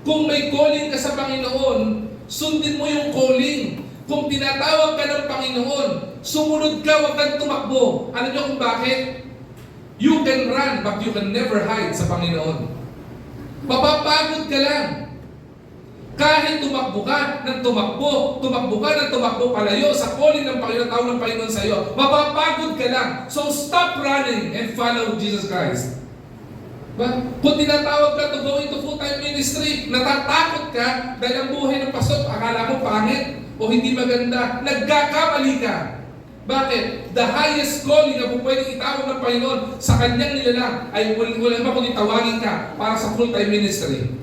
Kung may calling ka sa Panginoon, sundin mo yung calling. Kung tinatawag ka ng Panginoon, sumunod ka, huwag kang tumakbo. Alam niyo kung bakit? You can run, but you can never hide sa Panginoon. Mapapagod ka lang. Kahit tumakbo ka ng tumakbo, palayo sa calling ng Panginoon, tawag ng Panginoon sa iyo, mapapagod ka lang. So stop running and follow Jesus Christ. Kung tinatawag ka to go into full-time ministry, natatakot ka dahil ang buhay ng pastor, akala mo pangit o hindi maganda, nagkakamali ka. Bakit? The highest calling na pwedeng itawag ng Panginoon sa kanyang nilalang ay wala naman kung itawagin ka para sa full-time ministry.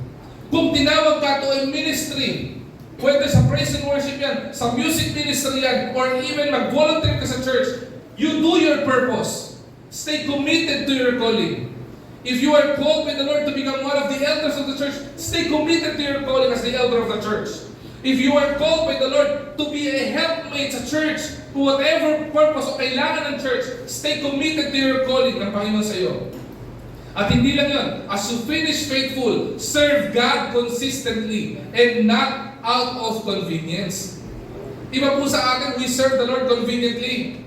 Kung tinawag ka to a ministry, whether sa praise and worship yan, sa music ministry yan, or even mag-volunteer ka sa church, you do your purpose. Stay committed to your calling. If you are called by the Lord to become one of the elders of the church, stay committed to your calling as the elder of the church. If you are called by the Lord to be a helpmate sa church, to whatever purpose o kailangan ng church, stay committed to your calling ng Panginoon sa iyo. At hindi lang yun, as you finish faithful, serve God consistently and not out of convenience. Iba po sa atin, we serve the Lord conveniently.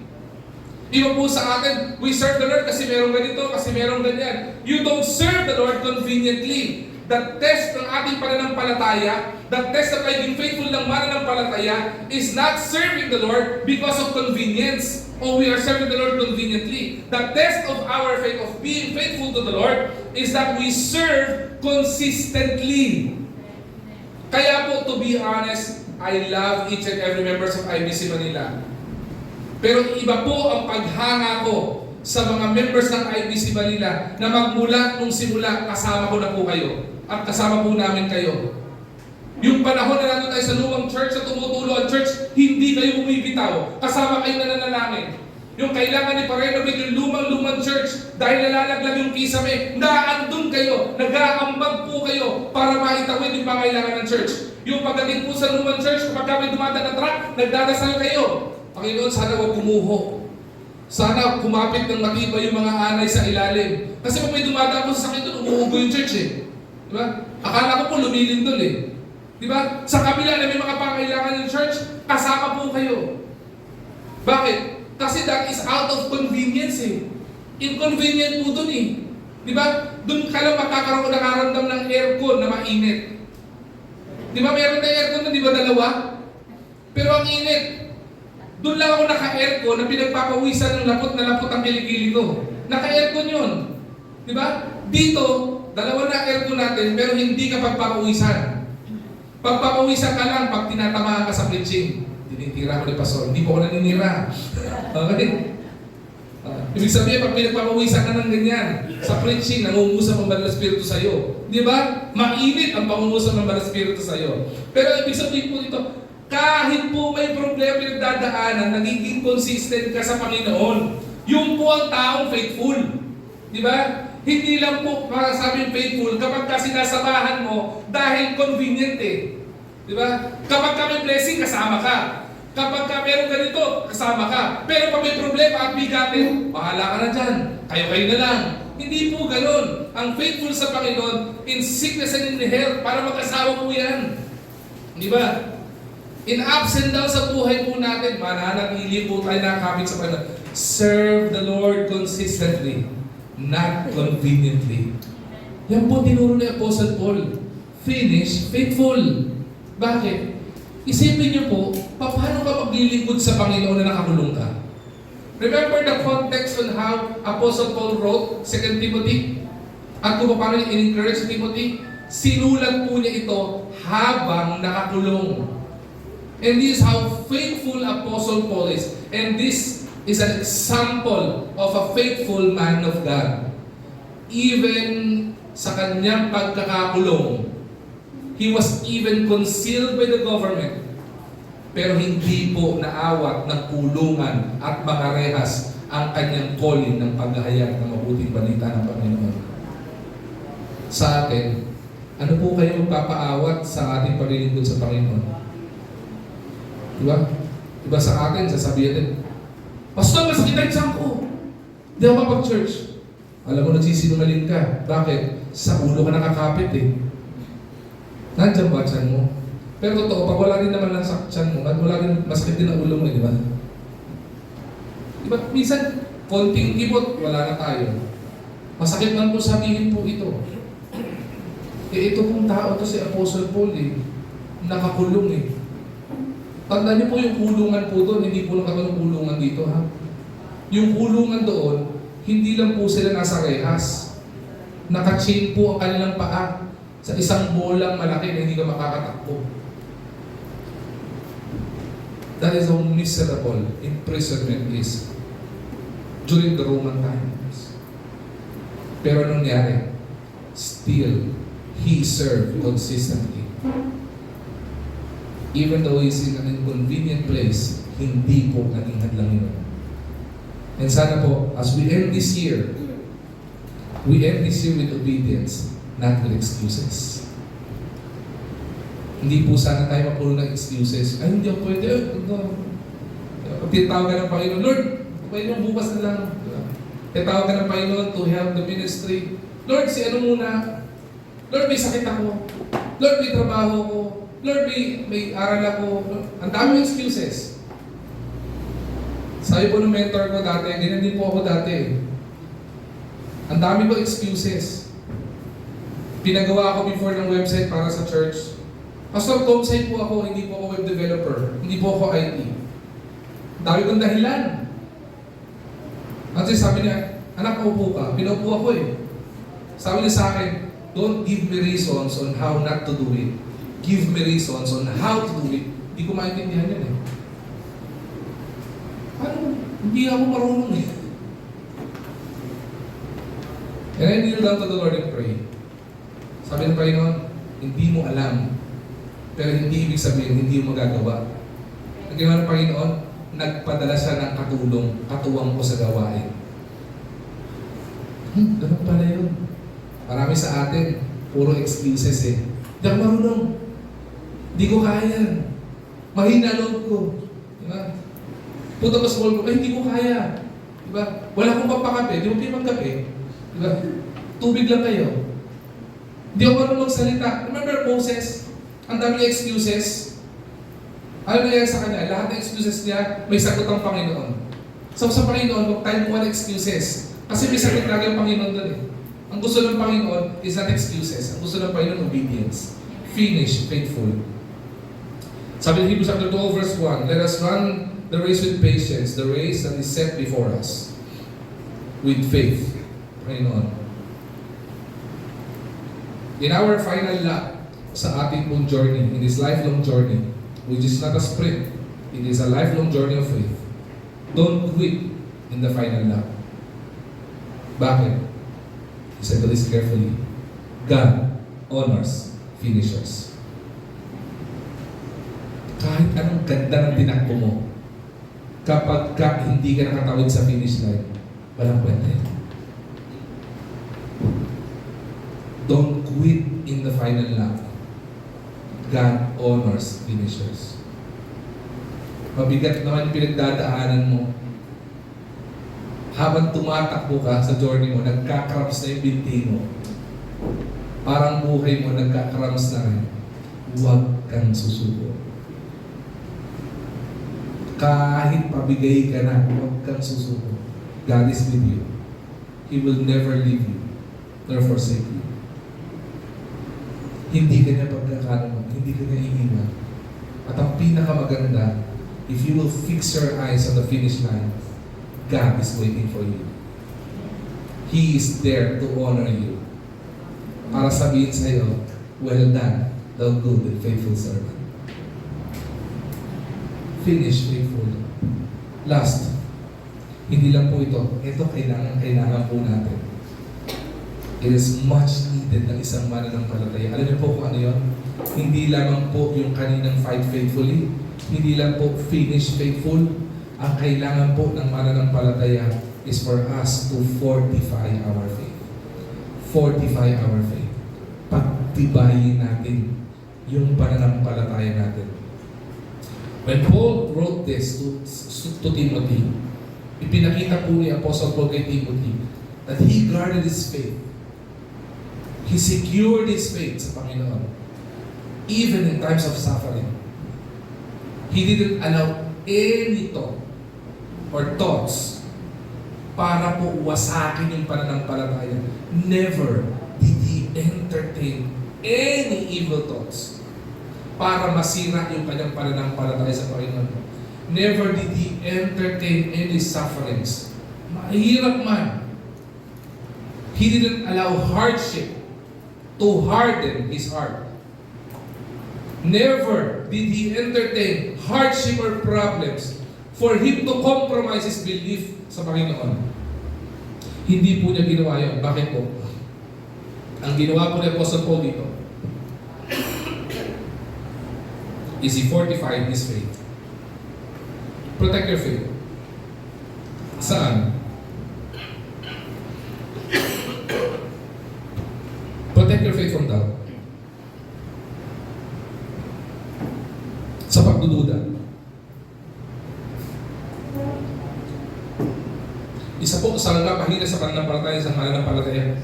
Iba po sa atin, we serve the Lord kasi merong ganito, kasi merong ganyan. You don't serve the Lord conveniently. The test ng ating pananampalataya, the test of being faithful ng mananampalataya is not serving the Lord because of convenience or we are serving the Lord conveniently. The test of our faith, of being faithful to the Lord, is that we serve consistently. Kaya po, to be honest, I love each and every members of IBC Manila. Pero iba po ang paghanga ko sa mga members ng IBC Manila na magmula nung simula, kasama ko na po kayo. At kasama po namin kayo. Yung panahon na nandun tayo sa lumang church na tumutulo ang church, hindi kayo bumibitaw. Kasama kayo na nanalangin. Yung kailangan ni pa-renovate yung lumang church dahil nalalaglag yung kisame, naandun kayo, nag-aambag po kayo para maitawid yung pangailangan ng church. Yung pagdating po sa lumang church, kapag kami dumadaan na truck, nagdadasal kayo. Panginoon, sana huwag kumuho. Sana kumapit ng matibay yung mga anay sa ilalim. Kasi pag may dumadaan po sa sakit doon, umuugo yung church eh. Diba? Akala ko po lumilindol eh. Diba? Sa kabila na may mga pangailangan ng church, kasama po kayo. Bakit? Kasi that is out of convenience eh. Inconvenient po doon eh. Diba? Doon ka lang makakaroon nakaramdam ng aircon na mainit. Diba meron na aircon na, di ba dalawa? Pero ang init. Doon lang ako naka-aircon na pinagpapawisan ng lapot na lapot ang kilikili ko. Naka-aircon yun. Diba? Dito, dalawa na aircon natin pero hindi ka pagpapawisan. Pagpapawisan ka lang pag tinatamaan ka sa preaching. Tinitira ko ni Pastor. Hindi po ako naninira. Okay? Ibig sabihin, pag pinagpapawisan ka ng ganyan, sa preaching, nangungusap ang Banal na Espiritu sa iyo. Di ba? Mainit ang pangungusap ng Banal na Espiritu sa iyo. Pero ibig sabihin po dito, kahit po may problema yung dadaanan, nagiging consistent ka sa Panginoon. Yung po ang taong faithful. Di ba? Hindi lang po para sabing faithful kapag ka sinasamahan mo dahil convenient eh. Di ba? Kapag ka may blessing, kasama ka. Kapag ka meron ganito, kasama ka. Pero pag may problema at bigatin, bahala ka na dyan. Kayo-kayo na lang. Hindi po ganun. Ang faithful sa Panginoon, in sickness and in health, para mag-asawa po yan. Di ba? In ups and downs sa buhay po natin, mananatili po tayo nakakapit sa Panginoon. Serve the Lord consistently, not conveniently. Yan po tinuro ni Apostle Paul. Finish faithful. Bakit? Isipin niyo po, paano ka maglilingkod sa Panginoon na nakakulong ka? Remember the context on how Apostle Paul wrote 2 Timothy? At kung paano niya in-encourage si Timothy? Sinulat po niya ito habang nakakulong. And this is how faithful Apostle Paul is. And this is an example of a faithful man of God. Even sa kanyang pagkakakulong, he was even concealed by the government. Pero hindi po naawat ng kulungan at makarehas ang kanyang calling ng paghahayag ng mabuting balita ng Panginoon. Sa atin, ano po kayo magpapaawat sa ating paglilingkod sa Panginoon? Diba? Diba sa atin, sasabihin din, Pastor, masakit ang tiyan ko. Hindi ako mapag-church. Alam mo, nagsisinungaling ka. Bakit? Sa ulo ka nakakapit eh. Nandiyan ba tiyan mo? Pero totoo, pag wala din naman lang sa tiyan mo, at wala din, masakit din ang ulo mo eh, di ba? Diba, minsan, konting kibot, wala na tayo. Masakit man po sabihin po ito. Eh, ito pong tao to si Apostle Paul eh. Nakakulong eh. Tandaan niyo po yung kulungan po doon, hindi po lang kami kulungan dito ha. Yung kulungan doon, hindi lang po sila nasa rehas. Naka-chain po ang kanilang paa sa isang bolang malaki na hindi ka makakatakbo. That is how miserable imprisonment is during the Roman times. Pero anong nangyari? Still, he served consistently. Even though he's in an inconvenient place, hindi po naging hadlang yun. And sana po, as we end this year with obedience, not with excuses. Hindi po sana tayo mapuno ng excuses. Ay, hindi ako pwede. Titawag ka ng Panginoon, Lord, Panginoon, bukas na lang. Titawag ka ng Panginoon to help the ministry. Lord, si ano muna? Lord, may sakit ako. Lord, may trabaho ko. Lord, may aral ako. Ang daming excuses. Sabi po ng mentor ko dati, ganyan din po ako dati. Ang dami ko excuses. Pinagawa ako before ng website para sa church. Pastor, website po ako, hindi po ako web developer. Hindi po ako IT. Dami kong dahilan. Kasi sabi niya, anak, upo ka. Pinaupo ako eh. Sabi niya sa akin, don't give me reasons on how not to do it. Give me reasons on how to do it. Hindi ko maintindihan yan eh. Ano? Hindi ako marunong eh. And I kneel down to the Lord and pray. Sabi ng Panginoon, hindi mo alam. Pero hindi ibig sabihin, hindi mo magagawa. Ang ginawa ng Panginoon, nagpadala siya ng katuwang ko sa gawain. Ganun pala yun. Marami sa atin, puro excuses eh. Hindi ako marunong. Hindi ko kaya. Mahina loob ko. Diba? Punta ko sa call ko, hindi ko kaya. Diba? Wala akong papakape. Di mo kayo magkape. Diba? Tubig lang kayo. Hindi ako marunong magsalita. Remember Moses? Ang daming excuses. Ano nangyari sa kanya? Lahat ng excuses niya, may sagot ang Panginoon. So sa Panginoon, huwag tayo kumuha ng excuses. Kasi may sagot lagi ang Panginoon doon eh. Ang gusto ng Panginoon is not excuses. Ang gusto ng Panginoon, obedience. Finish, faithful. Sabi ng Hebrews chapter 12 verse 1, let us run the race with patience, the race that is set before us. With faith. Panginoon. In our final lap, sa ating pong journey, in this lifelong journey, which is not a sprint, it is a lifelong journey of faith. Don't quit in the final lap. Bakit? Listen to this carefully. God honors finishers. Kahit anong ganda ng tinakbo mo, kapag hindi ka nakatawid sa finish line, walang kwenta yun. Don't quit in the final lap. God honors finishers. Mabigat naman yung pinagdadaanan mo. Habang tumatakbo ka sa journey mo, nagkakrams na yung binti mo. Parang buhay mo, nagkakrams na rin. Huwag kang susuko. Kahit pabigay ka na, huwag kang susuko. God is with you. He will never leave you, nor forsake you. Hindi ka niya pagkakaroon, hindi ka niya iiwan. At ang pinakamaganda, if you will fix your eyes on the finish line, God is waiting for you. He is there to honor you. Para sabihin sa iyo, well done, thou good and faithful servant. Finish faithful. Last, hindi lang po ito. Ito kailangan po natin. It is much needed ng isang mananampalataya. Alam niyo po kung ano yun? Hindi lamang po yung kaninang fight faithfully, hindi lang po finish faithful. Ang kailangan po ng mananampalataya is for us to fortify our faith. Fortify our faith. Pagtibayin natin yung pananampalataya natin. When Paul wrote this to Timothy, ipinakita po ni Apostle Paul kay Timothy that he guarded his faith. He secured his faith sa Panginoon. Even in times of suffering. He didn't allow any thought or thoughts para po wasakin yung pananampalataya. Never did he entertain any evil thoughts para masira yung kanyang pananampalataya sa Panginoon. Never did he entertain any sufferings. Mahirap man. He didn't allow hardship to harden his heart. Never did he entertain hardship or problems for him to compromise his belief sa Panginoon. Hindi po niya ginawa yun. Bakit po? Ang ginawa po ni Apostle Paul dito is he fortified his faith. Protect your faith. Saan? Protect your faith from doubt. Sa pagdududa. Isa po sa nagpapahina sa pananampalataya sa mananampalataya,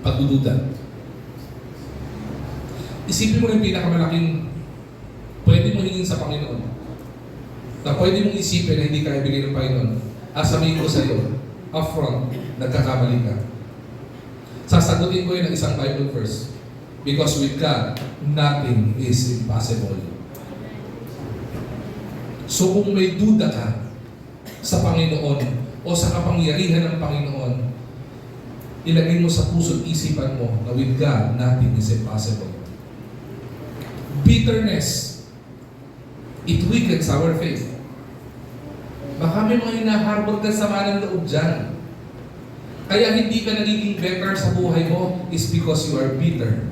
pagdududa. Isipin mo na yung pinakamalaking pwede mo hingin sa Panginoon, na pwede mong isipin na hindi kaya bigay ng Panginoon. Sabihin ko sa iyo, upfront, nagkakamali ka. Sasagutin ko yun ng isang Bible verse. Because with God, nothing is impossible. So kung may duda ka sa Panginoon o sa kapangyarihan ng Panginoon, ilagay mo sa puso at isipan mo na with God, nothing is impossible. Bitterness, it weakens our faith. Baka may mga hinaharbor ka sama ng loob dyan. Kaya hindi ka nagiging better sa buhay mo is because you are bitter.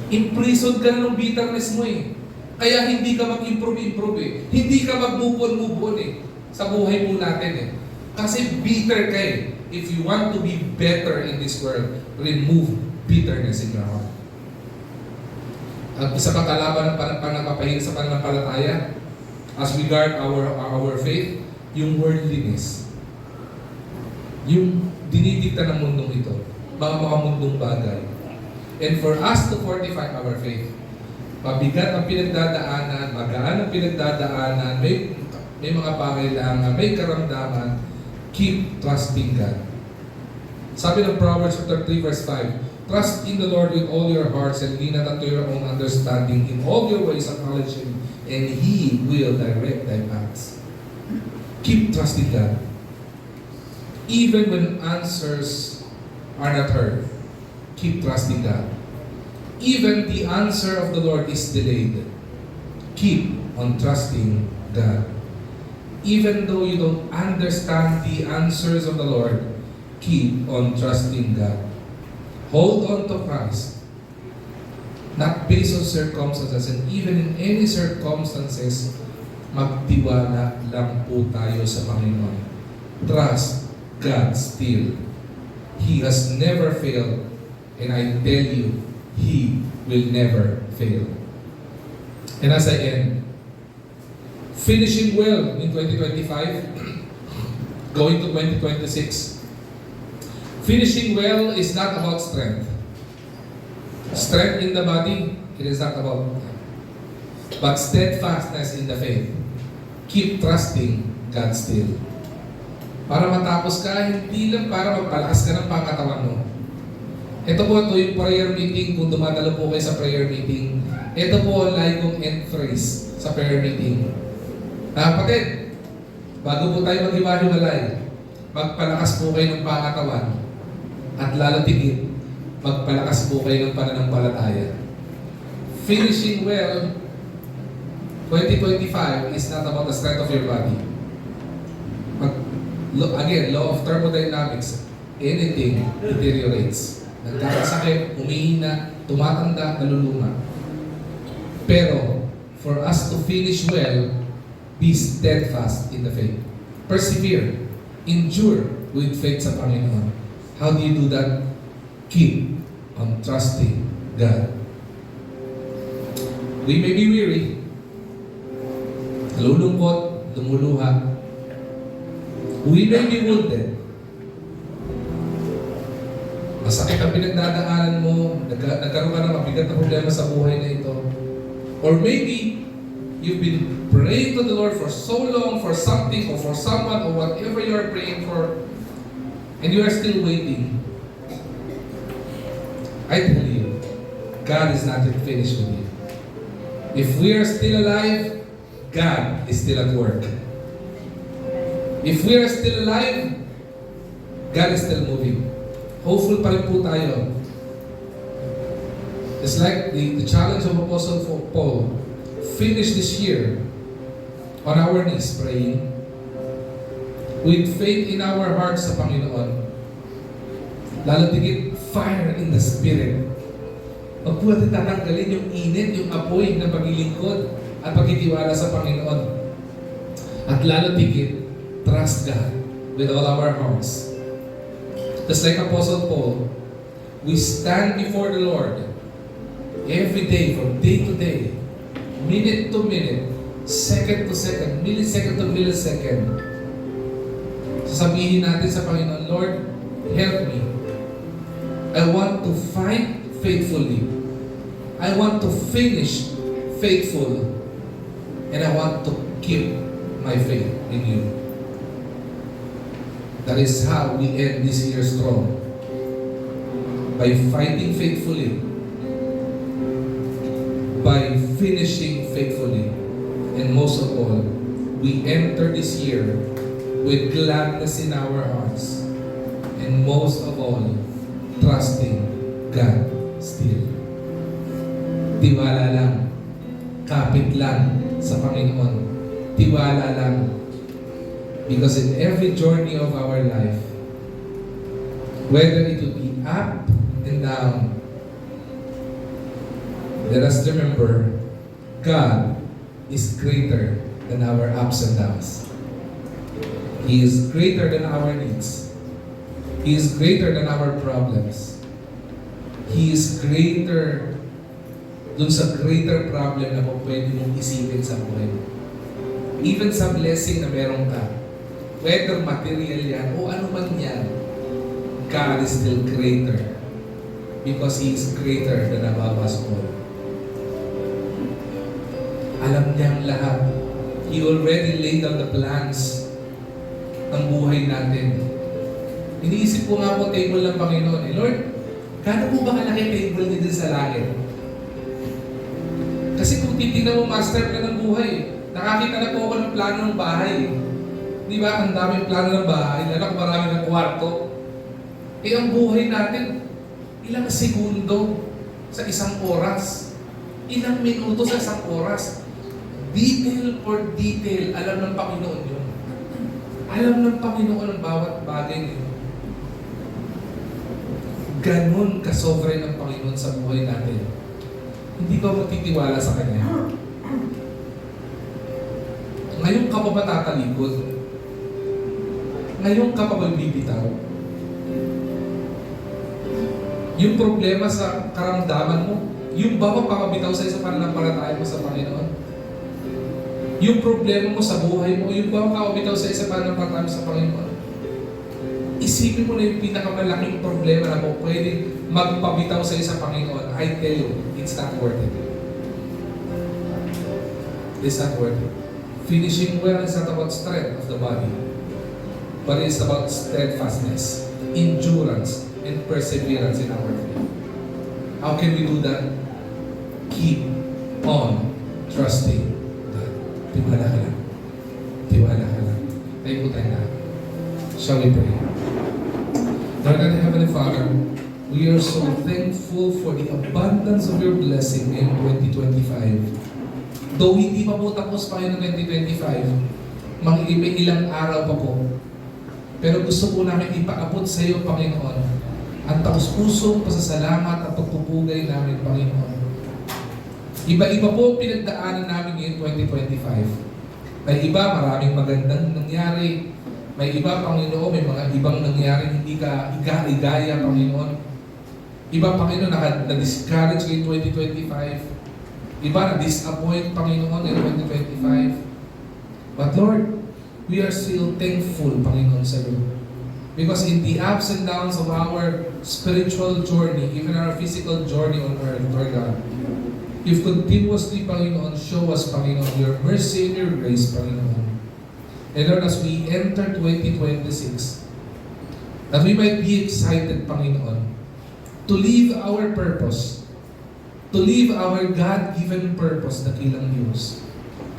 Imprisoned ka na ng bitterness mo eh. Kaya hindi ka mag-improve eh. Hindi ka mag-move on eh. Sa buhay mo natin eh. Kasi bitter ka eh. If you want to be better in this world, remove bitterness in your heart. Ang isa pang kalaban ng pananampalataya sa pananampalataya, as we guard our faith, yung worldliness. Yung dinidikta ng mundong ito, mga mundong bagay. And for us to fortify our faith, mabigat ang pinagdadaanan, magaan ang pinagdadaanan, may mga pangailangan, may karamdaman, keep trusting God. Sabi ng Proverbs 3 verse 5, trust in the Lord with all your hearts and lean not unto your own understanding. In all your ways acknowledge Him, and He will direct thy paths. Keep trusting God. Even when answers are not heard, keep trusting God. Even the answer of the Lord is delayed, keep on trusting God. Even though you don't understand the answers of the Lord, keep on trusting God. Hold on to Christ, not based on circumstances, and even in any circumstances, magtiwala lang po tayo sa Panginoon. Trust God still. He has never failed, and I tell you, He will never fail. And as I end, finishing well in 2025, going to 2026, finishing well is not about strength. Strength in the body, it is not about that. But steadfastness in the faith. Keep trusting God still. Para matapos ka, hindi lang para magpalakas ka ng pangatawan mo. Ito po yung prayer meeting, kung dumadalo po kayo sa prayer meeting, ito po ang lagi kong end phrase sa prayer meeting. Kapatid, bago po tayo maghiwa-hiwalay, magpalakas po kayo ng pangatawan at lalo tigit, magpalakas po kayo ng pananampalataya. Finishing well, 2025 is not about the strength of your body. Again, law of thermodynamics, anything deteriorates. Nagkakasakit, humihina, tumatanda, naluluma. Pero, for us to finish well, be steadfast in the faith. Persevere. Endure with faith sa Panginoon. How do you do that? Keep on trusting God. We may be weary. nalulungkot, lumuluha. We may be wounded. Masakit ang pinagdadaanan mo, nagkaroon ka ng mabigat na problema sa buhay na ito. Or maybe, you've been praying to the Lord for so long, for something, or for someone, or whatever you are praying for, and you are still waiting. I tell you, God is not yet finished with you. If we are still alive, God is still at work. If we are still alive, God is still moving. Hopeful pa rin po tayo. It's like the challenge of Apostle Paul. Finish this year on our knees praying with faith in our hearts sa Panginoon. Lalo tigit fire in the Spirit. Huwag po natin tatanggalin yung init, yung apoy ng paglilingkod at pagtitiwala sa Panginoon. At lalo tigit, trust God with all our hearts. Just like Apostle Paul, we stand before the Lord every day, from day to day, minute to minute, second to second, millisecond to millisecond. Sasabihin natin sa Panginoon, Lord, help me. I want to fight faithfully. I want to finish faithful. And I want to keep my faith in you. That is how we end this year strong. By fighting faithfully. By finishing faithfully. And most of all, we enter this year with gladness in our hearts. And most of all, trusting God still. Tiwala lang. Kapit lang sa Panginoon. Tiwala lang. Because in every journey of our life, whether it will be up and down, let us remember, God is greater than our ups and downs. He is greater than our needs. He is greater than our problems. He is greater dun sa greater problem na pwede mong isipin sa buhay mo. Even sa blessing na meron ka, whether material yan o ano man yan, God is still greater because He is greater than above us all. Alam niya ang lahat. He already laid out the plans ng buhay natin. Iniisip ko nga po table ng Panginoon. Lord, gaano po ba kalaki table niya din sa langit? Kasi kung titignan mo, master ka ng buhay. Nakakita na po ako ng plano ng bahay. Di ba? Ang daming plano ng bahay. Lalo kung marami ng kwarto. Eh, ang buhay natin, ilang segundo sa isang oras. Ilang minuto sa isang oras. Detail for detail, alam ng Panginoon yun. Alam ng Panginoon ang bawat bagay yun. Ganon kasovereign ang Panginoon sa buhay natin. Hindi ka magtitiwala sa Kanya. Ngayon ka pa ba tatalikod? Ngayon ka pa ba bibitaw? Yung problema sa karamdaman mo, yung ba mapapabitaw sa isa pananampalataya mo sa Panginoon? Yung problema mo sa buhay mo, yung ba mapapabitaw sa isa pananampalataya mo sa Panginoon? Isipin mo na yung pinakamalaking problema na mo pwede magpabitaw sa isa Panginoon. I tell you, it's not worth it. It's not worth it. Finishing well is not about strength of the body, but it's about steadfastness, endurance, and perseverance in our faith. How can we do that? Keep on trusting God. Tiwala ka lang. Tiwala ka lang. Tayo po tayo na. Shall we pray? Lord God, Heavenly Father, we are so thankful for the abundance of your blessing in 2025. Though hindi pa po tapos pa ng 2025, may ilang araw pa po. Pero gusto po namin ipaabot sa iyo, Panginoon, ang taus-pusong pasasalamat at pagpupugay namin, Panginoon. Iba-iba po pinagdaanan namin ngayon 2025. May iba, maraming magandang nangyari. May iba, Panginoon, may mga ibang nangyari hindi ka igaya, Panginoon. Iba, Panginoon, na-discourage ngayon 2025. Iba na-disappoint, Panginoon, in 2025. But Lord, we are still thankful, Panginoon, sa iyo. Because in the ups and downs of our spiritual journey, even our physical journey on earth, Lord God, you've continuously, Panginoon, show us, Panginoon, your mercy and your grace, Panginoon. And Lord, as we enter 2026, that we might be excited, Panginoon, to live our purpose, to live our God-given purpose, dakilang Diyos.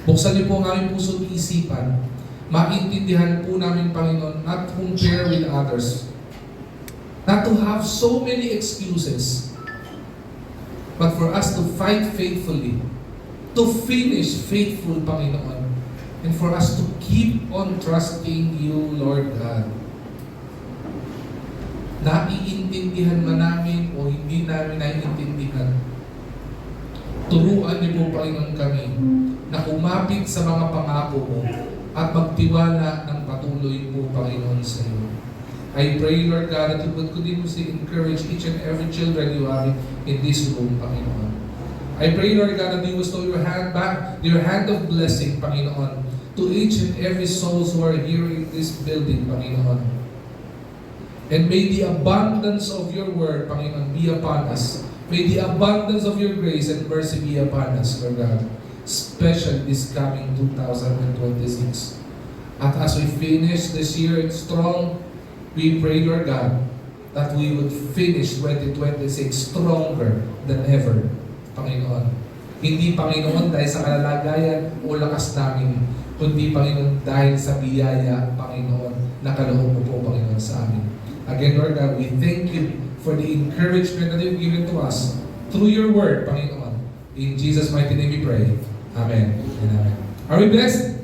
Buksan niyo po ang aming puso at isipan, maintindihan po namin, Panginoon, not to compare with others, not to have so many excuses, but for us to fight faithfully, to finish faithful, Panginoon, and for us to keep on trusting you, Lord God. Naiintindihan man namin o hindi namin naiintindihan, turuan niyo po, Panginoon, kami na kumapit sa mga pangako mo at magtiwala ng patuloy po, Panginoon, sa iyo. I pray, Lord God, that you would continuously encourage each and every children you have in this room, Panginoon. I pray, Lord God, that you will bestow your hand back, your hand of blessing, Panginoon, to each and every souls who are here in this building, Panginoon. And may the abundance of your word, Panginoon, be upon us. May the abundance of your grace and mercy be upon us, Lord God, especially this coming 2026. At as we finish this year strong, we pray, Lord God, that we would finish 2026 stronger than ever, Panginoon. Hindi, Panginoon, dahil sa kalalagayan o lakas namin, kundi, Panginoon, dahil sa biyaya, Panginoon, na kaloob mo po, Panginoon, sa amin. Again, Lord God, we thank you for the encouragement that you've given to us through your word, Panginoon. In Jesus' mighty name we pray. Amen and amen. Are we blessed?